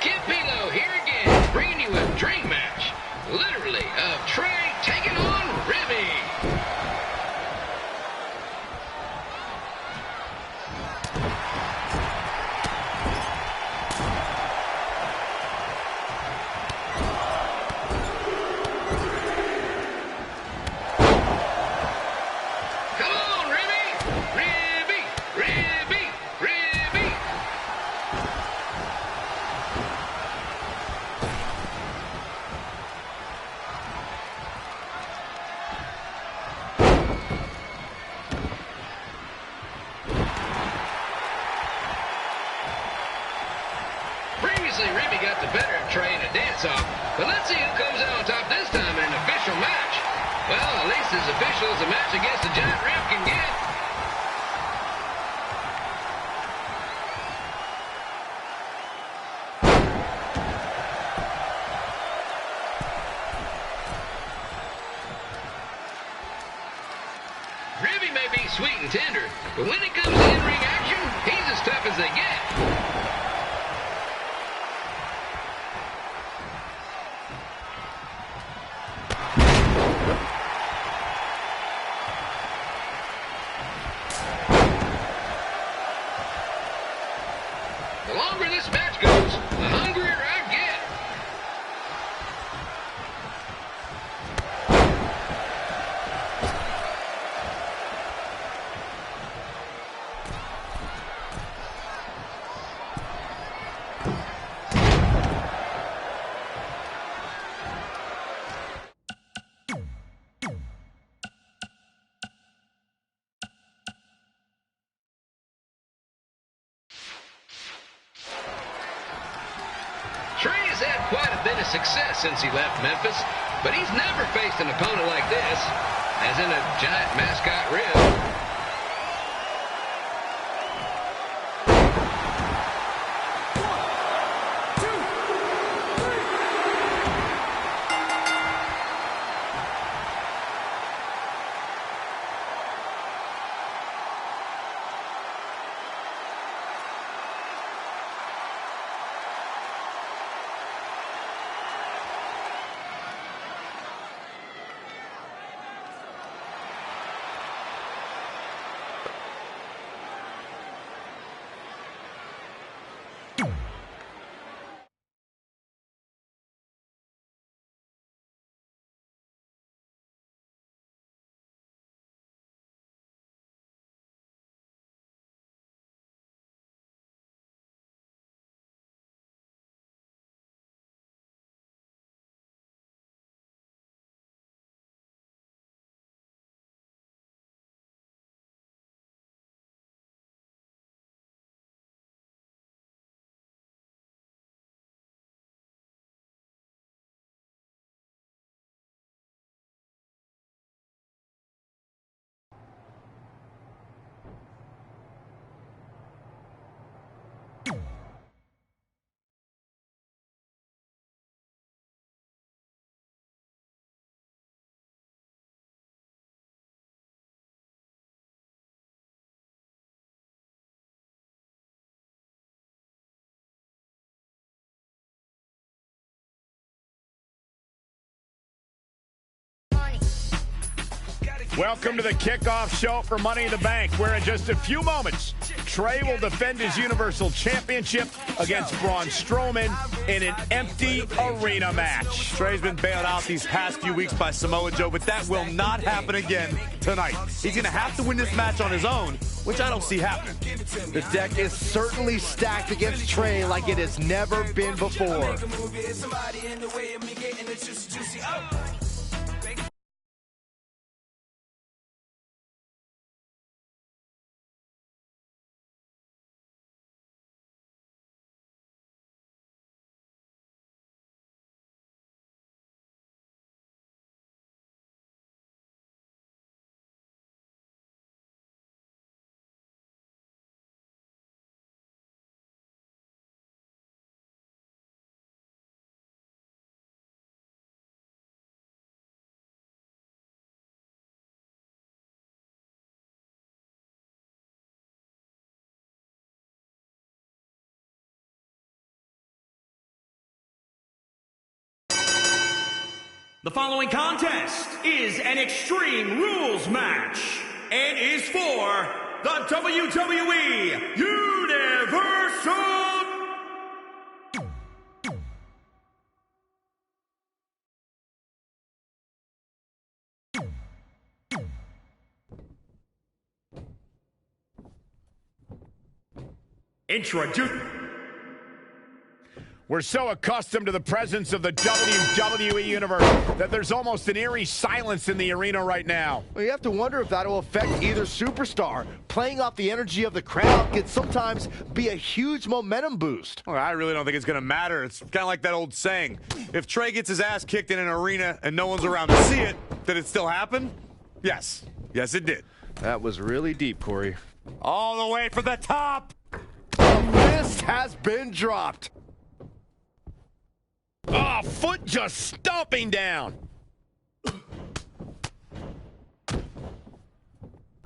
Kid Milo here again, bringing you a dream match, literally, of Trey taking on Ribby. Obviously, Reby got the better of Trey in a dance-off, but let's see who comes out on top this time in an official match. Well, at least as official as a match against a giant ref can get. Reby may be sweet and tender, but when it comes to in-ring action, he's as tough as they get. The longer this match goes, the hungrier I get. Trey has had quite a bit of success since he left Memphis, but he's never faced an opponent like this, as in a giant mascot rib. Welcome to the kickoff show for Money in the Bank, where in just a few moments, Trey will defend his Universal Championship against Braun Strowman in an empty arena match. Trey's been bailed out these past few weeks by Samoa Joe, but that will not happen again tonight. He's going to have to win this match on his own, which I don't see happening. The deck is certainly stacked against Trey like it has never been before. The following contest is an Extreme Rules match and is for the WWE Universal We're so accustomed to the presence of the WWE Universe that there's almost an eerie silence in the arena right now. Well, you have to wonder if that'll affect either superstar. Playing off the energy of the crowd can sometimes be a huge momentum boost. Well, I really don't think it's going to matter. It's kind of like that old saying. If Trey gets his ass kicked in an arena and no one's around to see it, did it still happen? Yes. Yes, it did. That was really deep, Corey. All the way from the top. The fist has been dropped. Oh, foot just stomping down.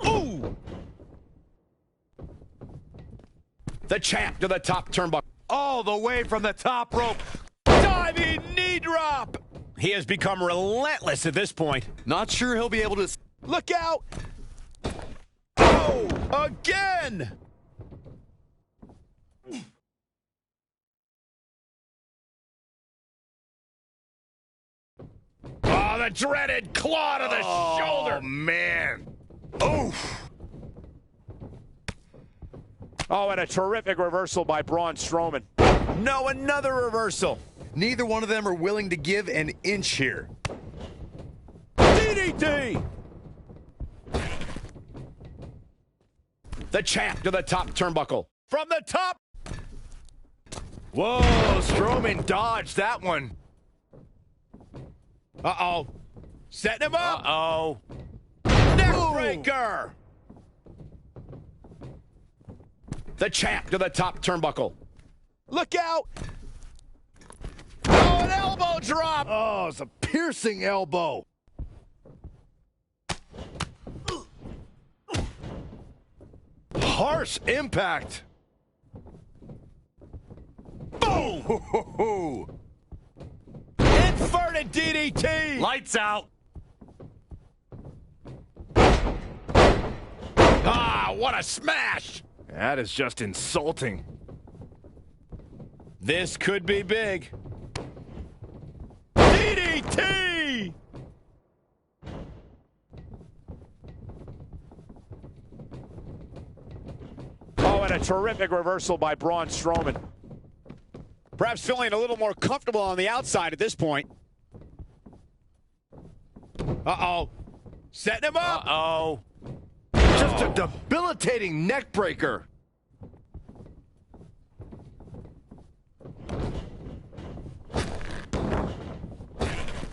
Ooh! The champ to the top turnbuckle. All the way from the top rope. Diving knee drop. He has become relentless at this point. Not sure he'll be able to... Look out! Oh, again! Oh, the dreaded claw to the shoulder. Oh, man. Oof. Oh, and a terrific reversal by Braun Strowman. No, another reversal. Neither one of them are willing to give an inch here. DDT! The champ to the top turnbuckle. From the top. Whoa, Strowman dodged that one. Uh-oh. Setting him up. Uh-oh. Neckbreaker. The champ to the top turnbuckle. Look out. Oh, an elbow drop. Oh, it's a piercing elbow. Harsh impact. Boom. Inverted DDT. Lights out. Ah, what a smash. That is just insulting. This could be big. DDT! Oh, and a terrific reversal by Braun Strowman. Perhaps feeling a little more comfortable on the outside at this point. Uh-oh. Setting him up. Uh-oh. Just a debilitating neck breaker.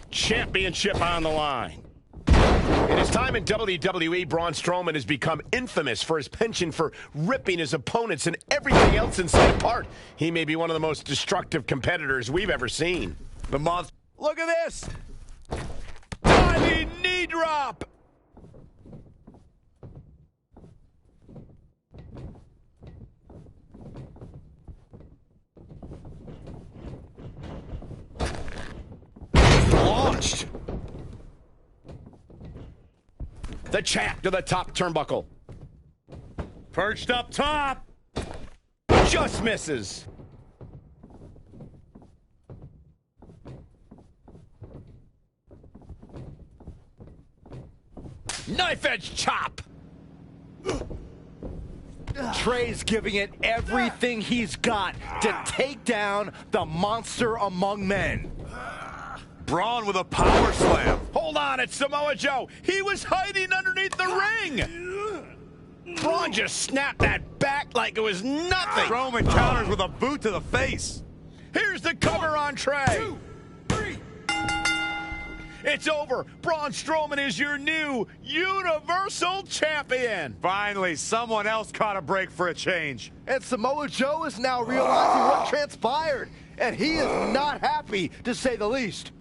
Championship on the line. In his time in WWE, Braun Strowman has become infamous for his penchant for ripping his opponents and everything else inside apart. He may be one of the most destructive competitors we've ever seen. The monster. Look at this. Diving knee drop. Launched. The champ to the top turnbuckle. Perched up top. Just misses. Knife edge chop. Trey's giving it everything he's got to take down the monster among men. Braun with a power slam. Hold on, it's Samoa Joe. He was hiding underneath the ring. Braun just snapped that back like it was nothing. Strowman counters with a boot to the face. Here's the cover on Trey. 2, 3. It's over. Braun Strowman is your new Universal Champion. Finally, someone else caught a break for a change. And Samoa Joe is now realizing what transpired. And he is not happy, to say the least.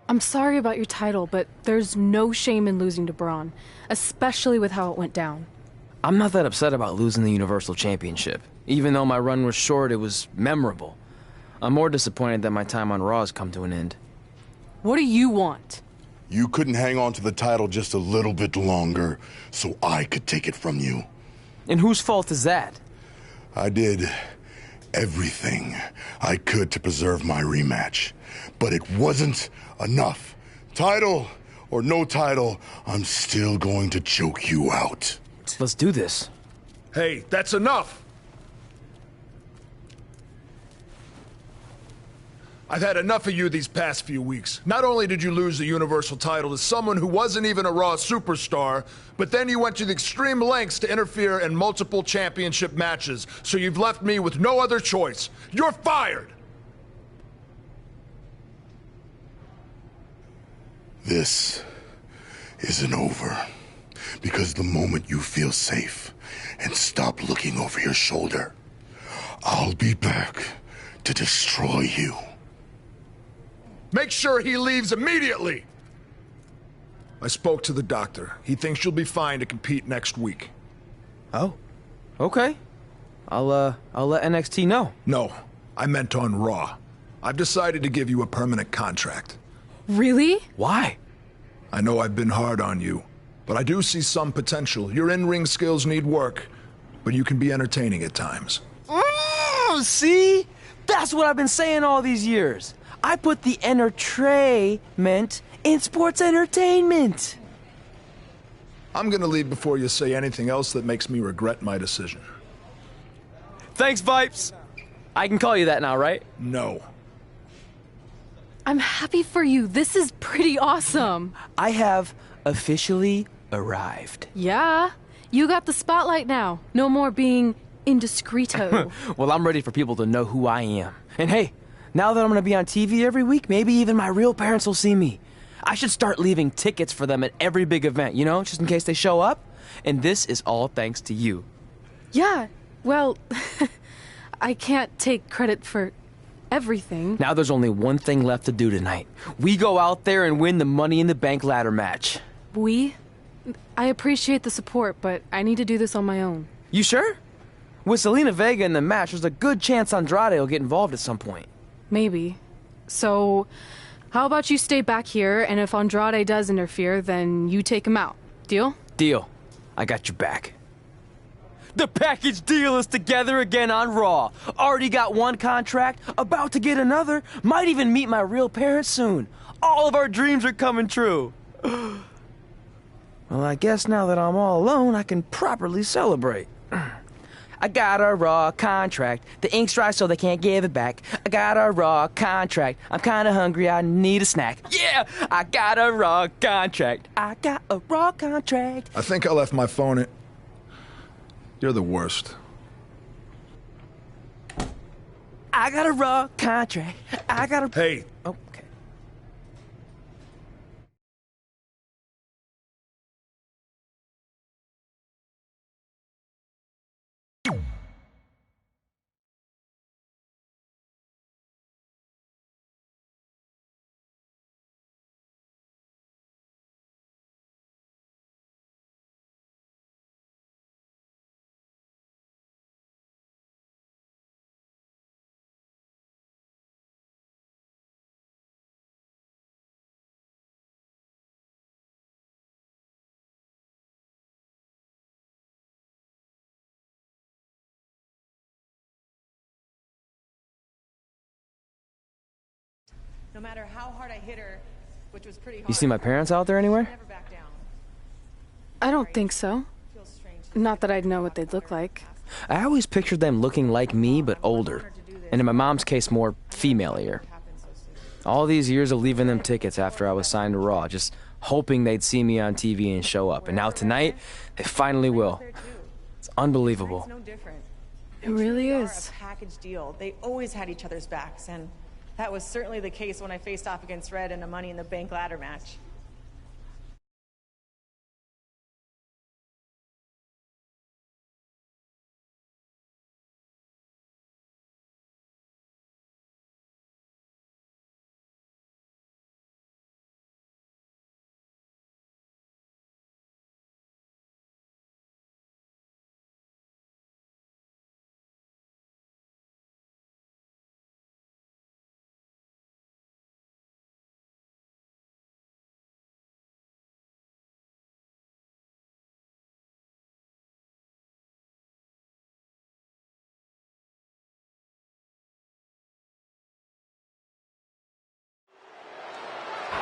I'm sorry about your title, but there's no shame in losing to Braun, especially with how it went down. I'm not that upset about losing the Universal Championship. Even though my run was short, it was memorable. I'm more disappointed that my time on Raw has come to an end. What do you want? You couldn't hang on to the title just a little bit longer, so I could take it from you. And whose fault is that? I did everything I could to preserve my rematch, but it wasn't enough. Title or no title, I'm still going to choke you out. Let's do this. Hey, that's enough! I've had enough of you these past few weeks. Not only did you lose the Universal title to someone who wasn't even a Raw superstar, but then you went to the extreme lengths to interfere in multiple championship matches, so you've left me with no other choice. You're fired! This isn't over, because the moment you feel safe and stop looking over your shoulder, I'll be back to destroy you. Make sure he leaves immediately! I spoke to the doctor. He thinks you'll be fine to compete next week. Oh, okay. I'll let NXT know. No, I meant on Raw. I've decided to give you a permanent contract. Really? Why? I know I've been hard on you, but I do see some potential. Your in-ring skills need work, but you can be entertaining at times. See? That's what I've been saying all these years. I put the entertainment in sports entertainment. I'm gonna leave before you say anything else that makes me regret my decision. Thanks, Vipes. I can call you that now, right? No. I'm happy for you. This is pretty awesome. I have officially arrived. Yeah, you got the spotlight now. No more being indiscreto. Well, I'm ready for people to know who I am. And hey, now that I'm gonna be on TV every week, maybe even my real parents will see me. I should start leaving tickets for them at every big event, you know, just in case they show up. And this is all thanks to you. Yeah, well, I can't take credit for everything. Now there's only one thing left to do tonight. We go out there and win the Money in the Bank ladder match. I appreciate the support, but I need to do this on my own. You sure? With Selena Vega in the match, there's a good chance Andrade will get involved at some point. Maybe. So, how about you stay back here, and if Andrade does interfere, then you take him out. Deal? Deal. I got your back. The package deal is together again on Raw. Already got one contract, about to get another, might even meet my real parents soon. All of our dreams are coming true. Well, I guess now that I'm all alone, I can properly celebrate. I got a Raw contract. The ink's dry so they can't give it back. I got a Raw contract. I'm kinda hungry, I need a snack. Yeah! I got a Raw contract. I got a Raw contract. I think I left my phone in... You're the worst. I got a Raw contract. I got a... Hey. Oh. No matter how hard I hit her, which was pretty hard. You see my parents out there anywhere? I don't think so. Not that I'd know what they'd look like. I always pictured them looking like me, but older. And in my mom's case, more female-ier. All these years of leaving them tickets after I was signed to Raw, just hoping they'd see me on TV and show up. And now tonight, they finally will. It's unbelievable. It really is. A package deal. They always had each other's backs, and that was certainly the case when I faced off against Red in a Money in the Bank ladder match.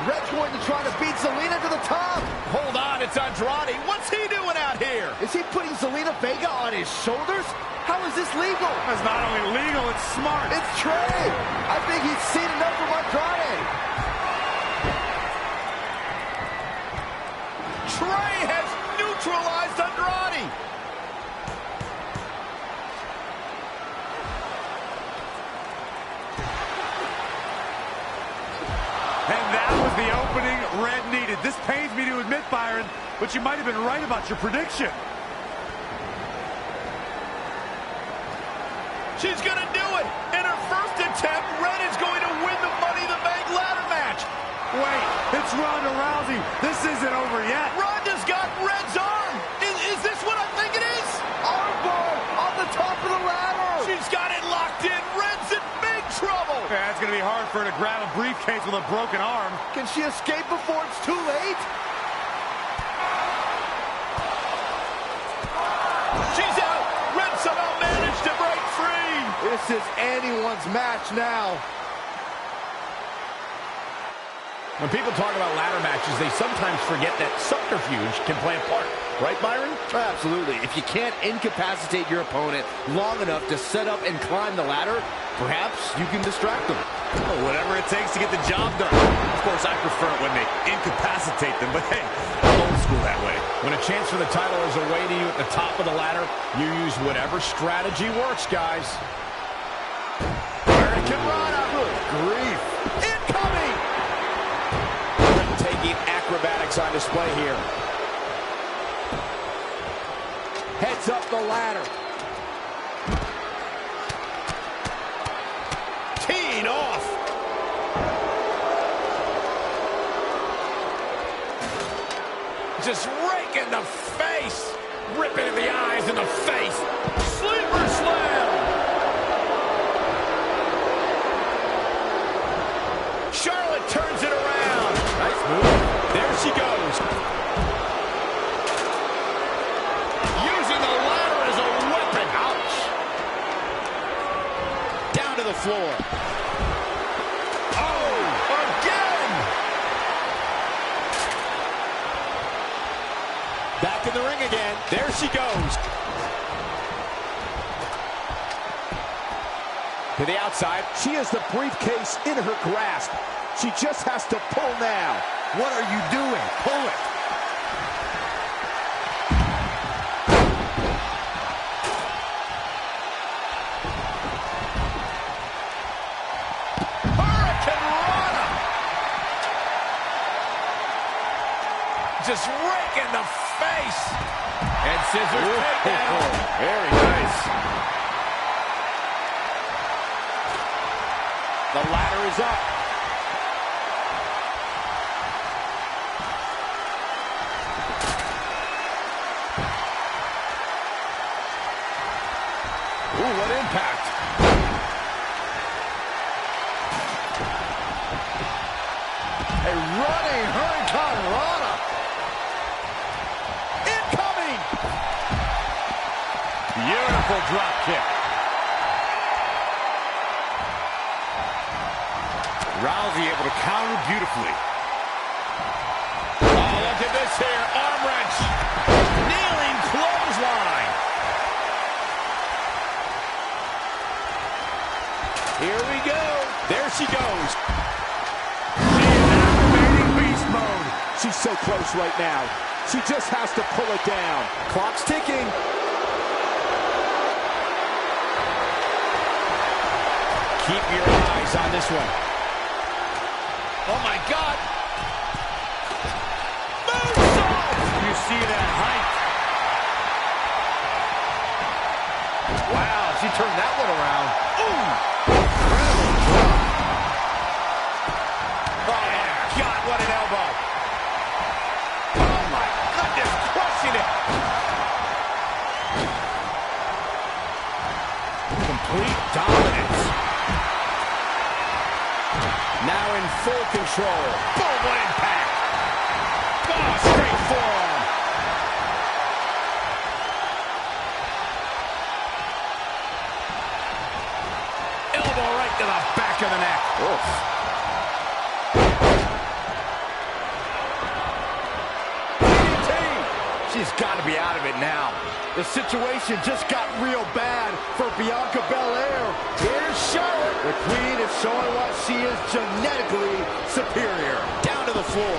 Red's going to try to beat Zelina to the top. Hold on, it's Andrade. What's he doing out here? Is he putting Zelina Vega on his shoulders? How is this legal? It's not only legal, it's smart. It's Trey. I think he's seen enough from Andrade. Trey has neutralized Andrade. And that was the opening Red needed. This pains me to admit, Byron, but you might have been right about your prediction. She's going to do it. In her first attempt, Red is going to win the Money in the Bank ladder match. Wait, it's Ronda Rousey. This isn't over yet. Ronda's got Red's arm. Is this what I think it is? Armbar on the top of the ladder. She's got it locked in. Red's in big trouble. Yeah, it's going to be hard for her to grab a briefcase with a broken arm. Can she escape before it's too late? She's out. Red somehow managed to break free. This is anyone's match now. When people talk about ladder matches, they sometimes forget that subterfuge can play a part. Right, Byron? Absolutely. If you can't incapacitate your opponent long enough to set up and climb the ladder, perhaps you can distract them. Well, whatever it takes to get the job done. Of course, I prefer it when they incapacitate them, but hey, I'm old school that way. When a chance for the title is awaiting you at the top of the ladder, you use whatever strategy works, guys. Hurricane Rana. Good grief. Incoming! Taking acrobatics on display here. Heads up the ladder. Teeing off. Just rake in the face. Ripping in the eyes and the face. Sleeper slam. Charlotte turns it around. Nice move. There she goes. Using the ladder as a weapon. Ouch. Down to the floor. Oh, again. Back in the ring again. There she goes. To the outside. She has the briefcase in her grasp. She just has to pull now. What are you doing? Pull it. Hurricane Rana. Just rake in the face. And scissors takedown. Very nice. The ladder is up. Ooh, what impact. A running Hurricane Rana. Incoming. Beautiful drop kick. Rousey able to counter beautifully. Oh, look at this here. Arm wrench. Kneeling clothesline. Here we go. There she goes. She is activating beast mode. She's so close right now. She just has to pull it down. Clock's ticking. Keep your eyes on this one. Oh, my God. Moonsault! You see that height. Wow, she turned that one around. Ooh! Incredible drop. Oh, my God, what an elbow. Oh, my goodness, crushing it. Complete dominance. Now in full control. Boom, what impact. Oh, straight forearm. Elbow right to the back of the neck. Oof. has got to be out of it now. The situation just got real bad for Bianca Belair. Here's Charlotte. The Queen is showing what she is genetically superior. Down to the floor.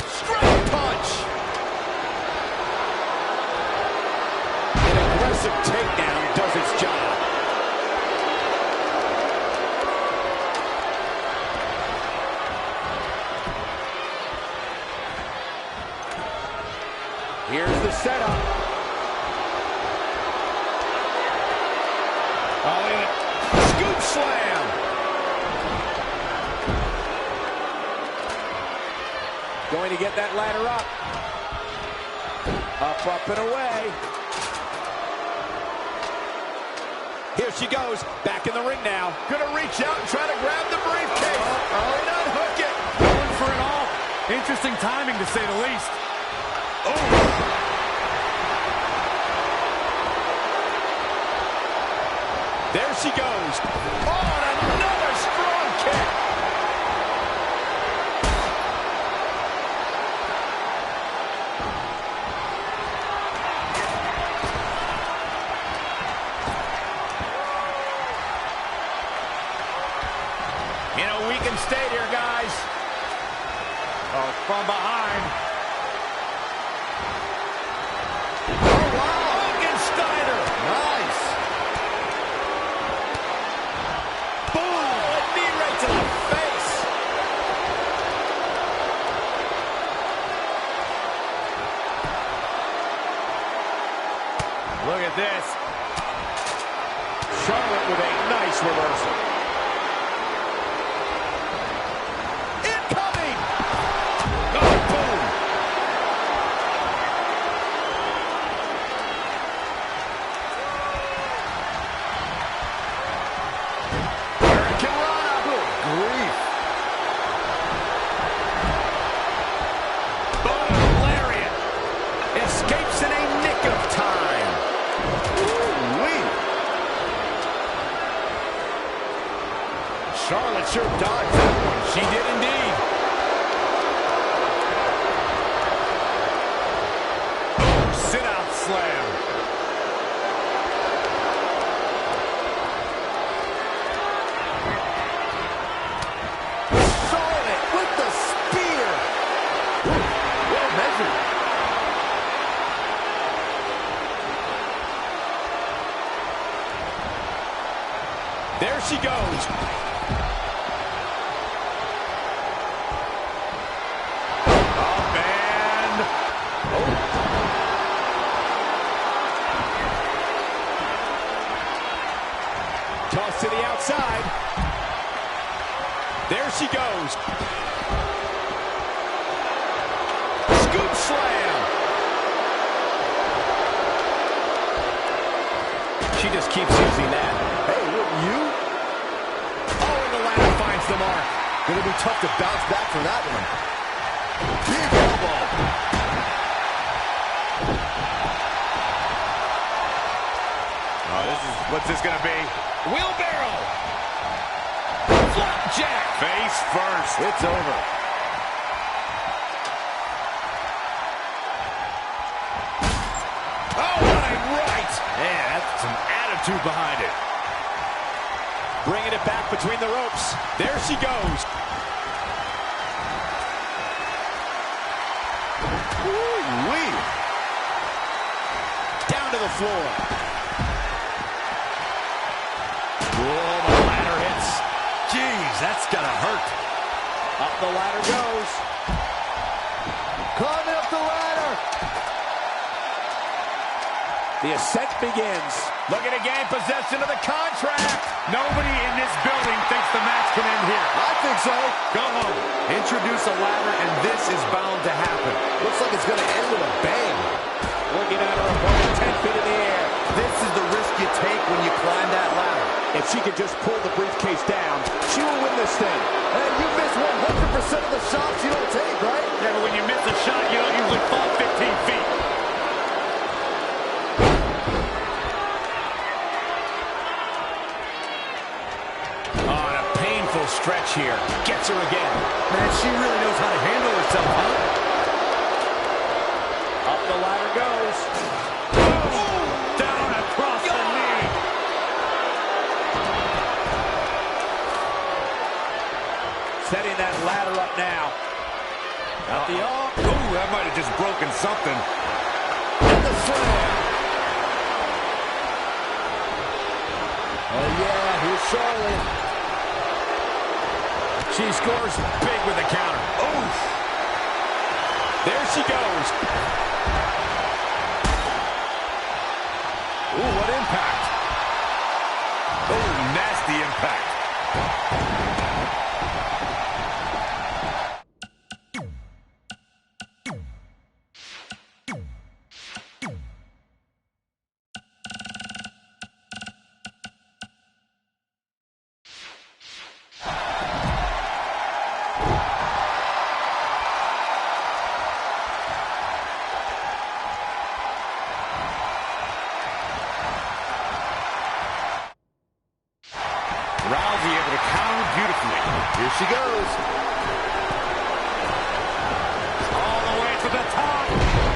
Straight punch. An aggressive takedown does its job. Here's the setup. Oh, in it. Scoop slam. Going to get that ladder up. Up, and away. Here she goes. Back in the ring now. Gonna reach out and try to grab the briefcase. And unhook it. Going for it all. Interesting timing, to say the least. Oh. There she goes. Oh, and another strong kick. You know, we can stay here, guys. Oh, from behind. Oh, wow. Steiner. Nice. To the face. Look at this. Charlotte with a nice reversal. Incoming. Oh, boom. Escapes in a nick of time. Ooh-wee. Charlotte sure dodged that one. She did indeed. Oh, sit-out slam. Charlotte with the spear. Well measured. There she goes. Up and... Oh. Toss to the outside. There she goes. Scoop slam. She just keeps using that. Hey, wouldn't you? Oh, and the ladder finds the mark. Gonna be tough to bounce back from that one. Big elbow. Oh, what's this gonna be? Wheelbarrow. Flapjack. Face first. It's over. Oh, what a right. Man, that's some attitude behind it. Bringing it back between the ropes. There she goes. Woo-wee. Down to the floor. Whoa, the ladder hits. Jeez, that's gonna hurt. Up the ladder goes. Climbing up the ladder. The ascent begins. Looking to gain possession of the contract. Nobody in this building thinks the match can end here. I think so. Go home. Introduce a ladder, and this is bound to happen. Looks like it's going to end with a bang. Looking at her opponent 10 feet in the air. This is the risk you take when you climb that ladder. If she could just pull the briefcase down, she will win this thing. And you miss 100% of the shots you don't take, right? Yeah, but when you miss a shot, you don't usually fall 15 feet. On a painful stretch here. Gets her again. Man, she really knows how to handle herself, huh? Up Up the ladder goes. Oh, down across the knee. Setting that ladder up now. Got the arm. Ooh, that might have just broken something. And the slam. Oh, yeah, here's Charlotte. She scores big with a counter. Oof. There she goes. Ooh, what impact. Oh, nasty impact. Rousey able to counter beautifully. Here she goes. All the way to the top.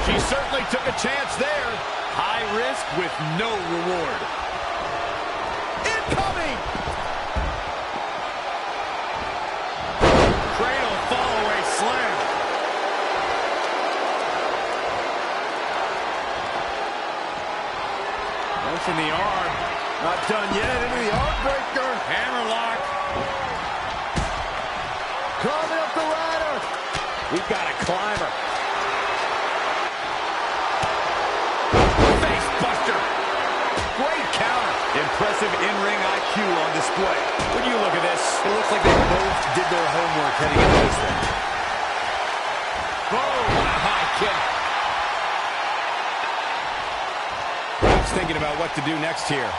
She certainly took a chance there. High risk with no reward. Incoming! Cradle fall-away slam. Punching the arm. Not done yet. Into the arm breaker. Hammerlock. Climbing up the ladder. We've got a climber. Face buster. Great counter. Impressive in-ring IQ on display. When you look at this, it looks like they both did their homework heading into this thing. Oh, what a high kick. Perhaps thinking about what to do next here.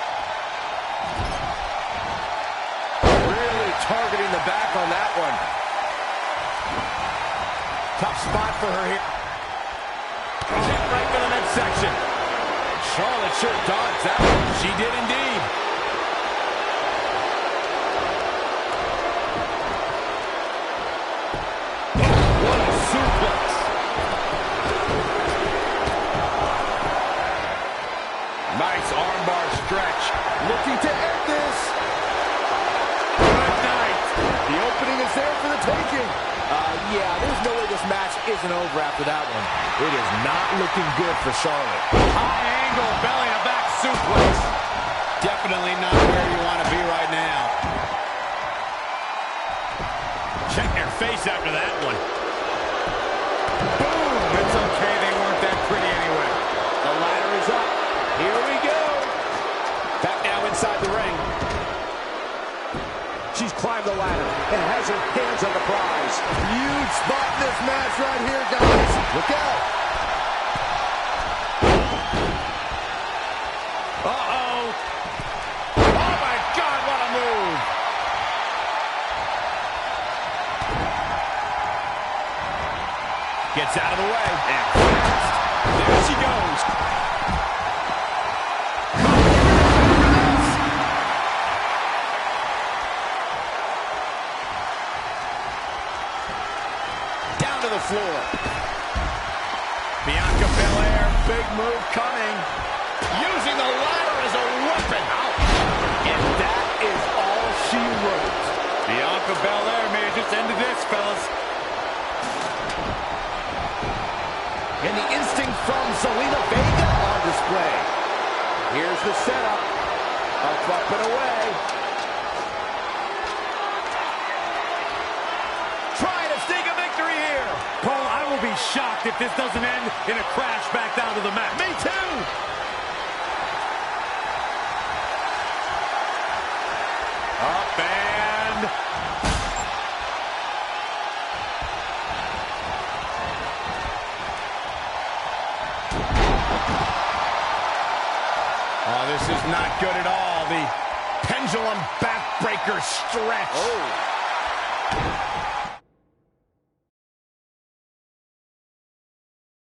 Really targeting the back on that one. Tough spot for her here. Check right to the midsection. Charlotte sure dodged that one. She did indeed. What a suplex. Nice armbar stretch. Looking to end this. Good night. The opening is there for the taking. Yeah, there's no way this match isn't over after that one. It is not looking good for Charlotte. High angle, belly to back suplex. Definitely not where you want to be right now. Check your face after that one. Boom! It's okay, they weren't that pretty anyway. The ladder is up. Here we go. Back now inside the ring. She's climbed the ladder and has her hands on the prize. Huge spot in this match right here, guys. Look out. Uh-oh. Oh, my God, what a move. Gets out of the way. And fast. There she goes. Floor. Bianca Belair, big move coming. Using the ladder as a weapon. And that is all she wrote. Bianca Belair may have just ended this, fellas. And the instinct from Zelina Vega on display. Here's the setup. Up and away. Be shocked if this doesn't end in a crash back down to the mat. Me too. Up and oh, this is not good at all. The pendulum backbreaker stretch. Oh.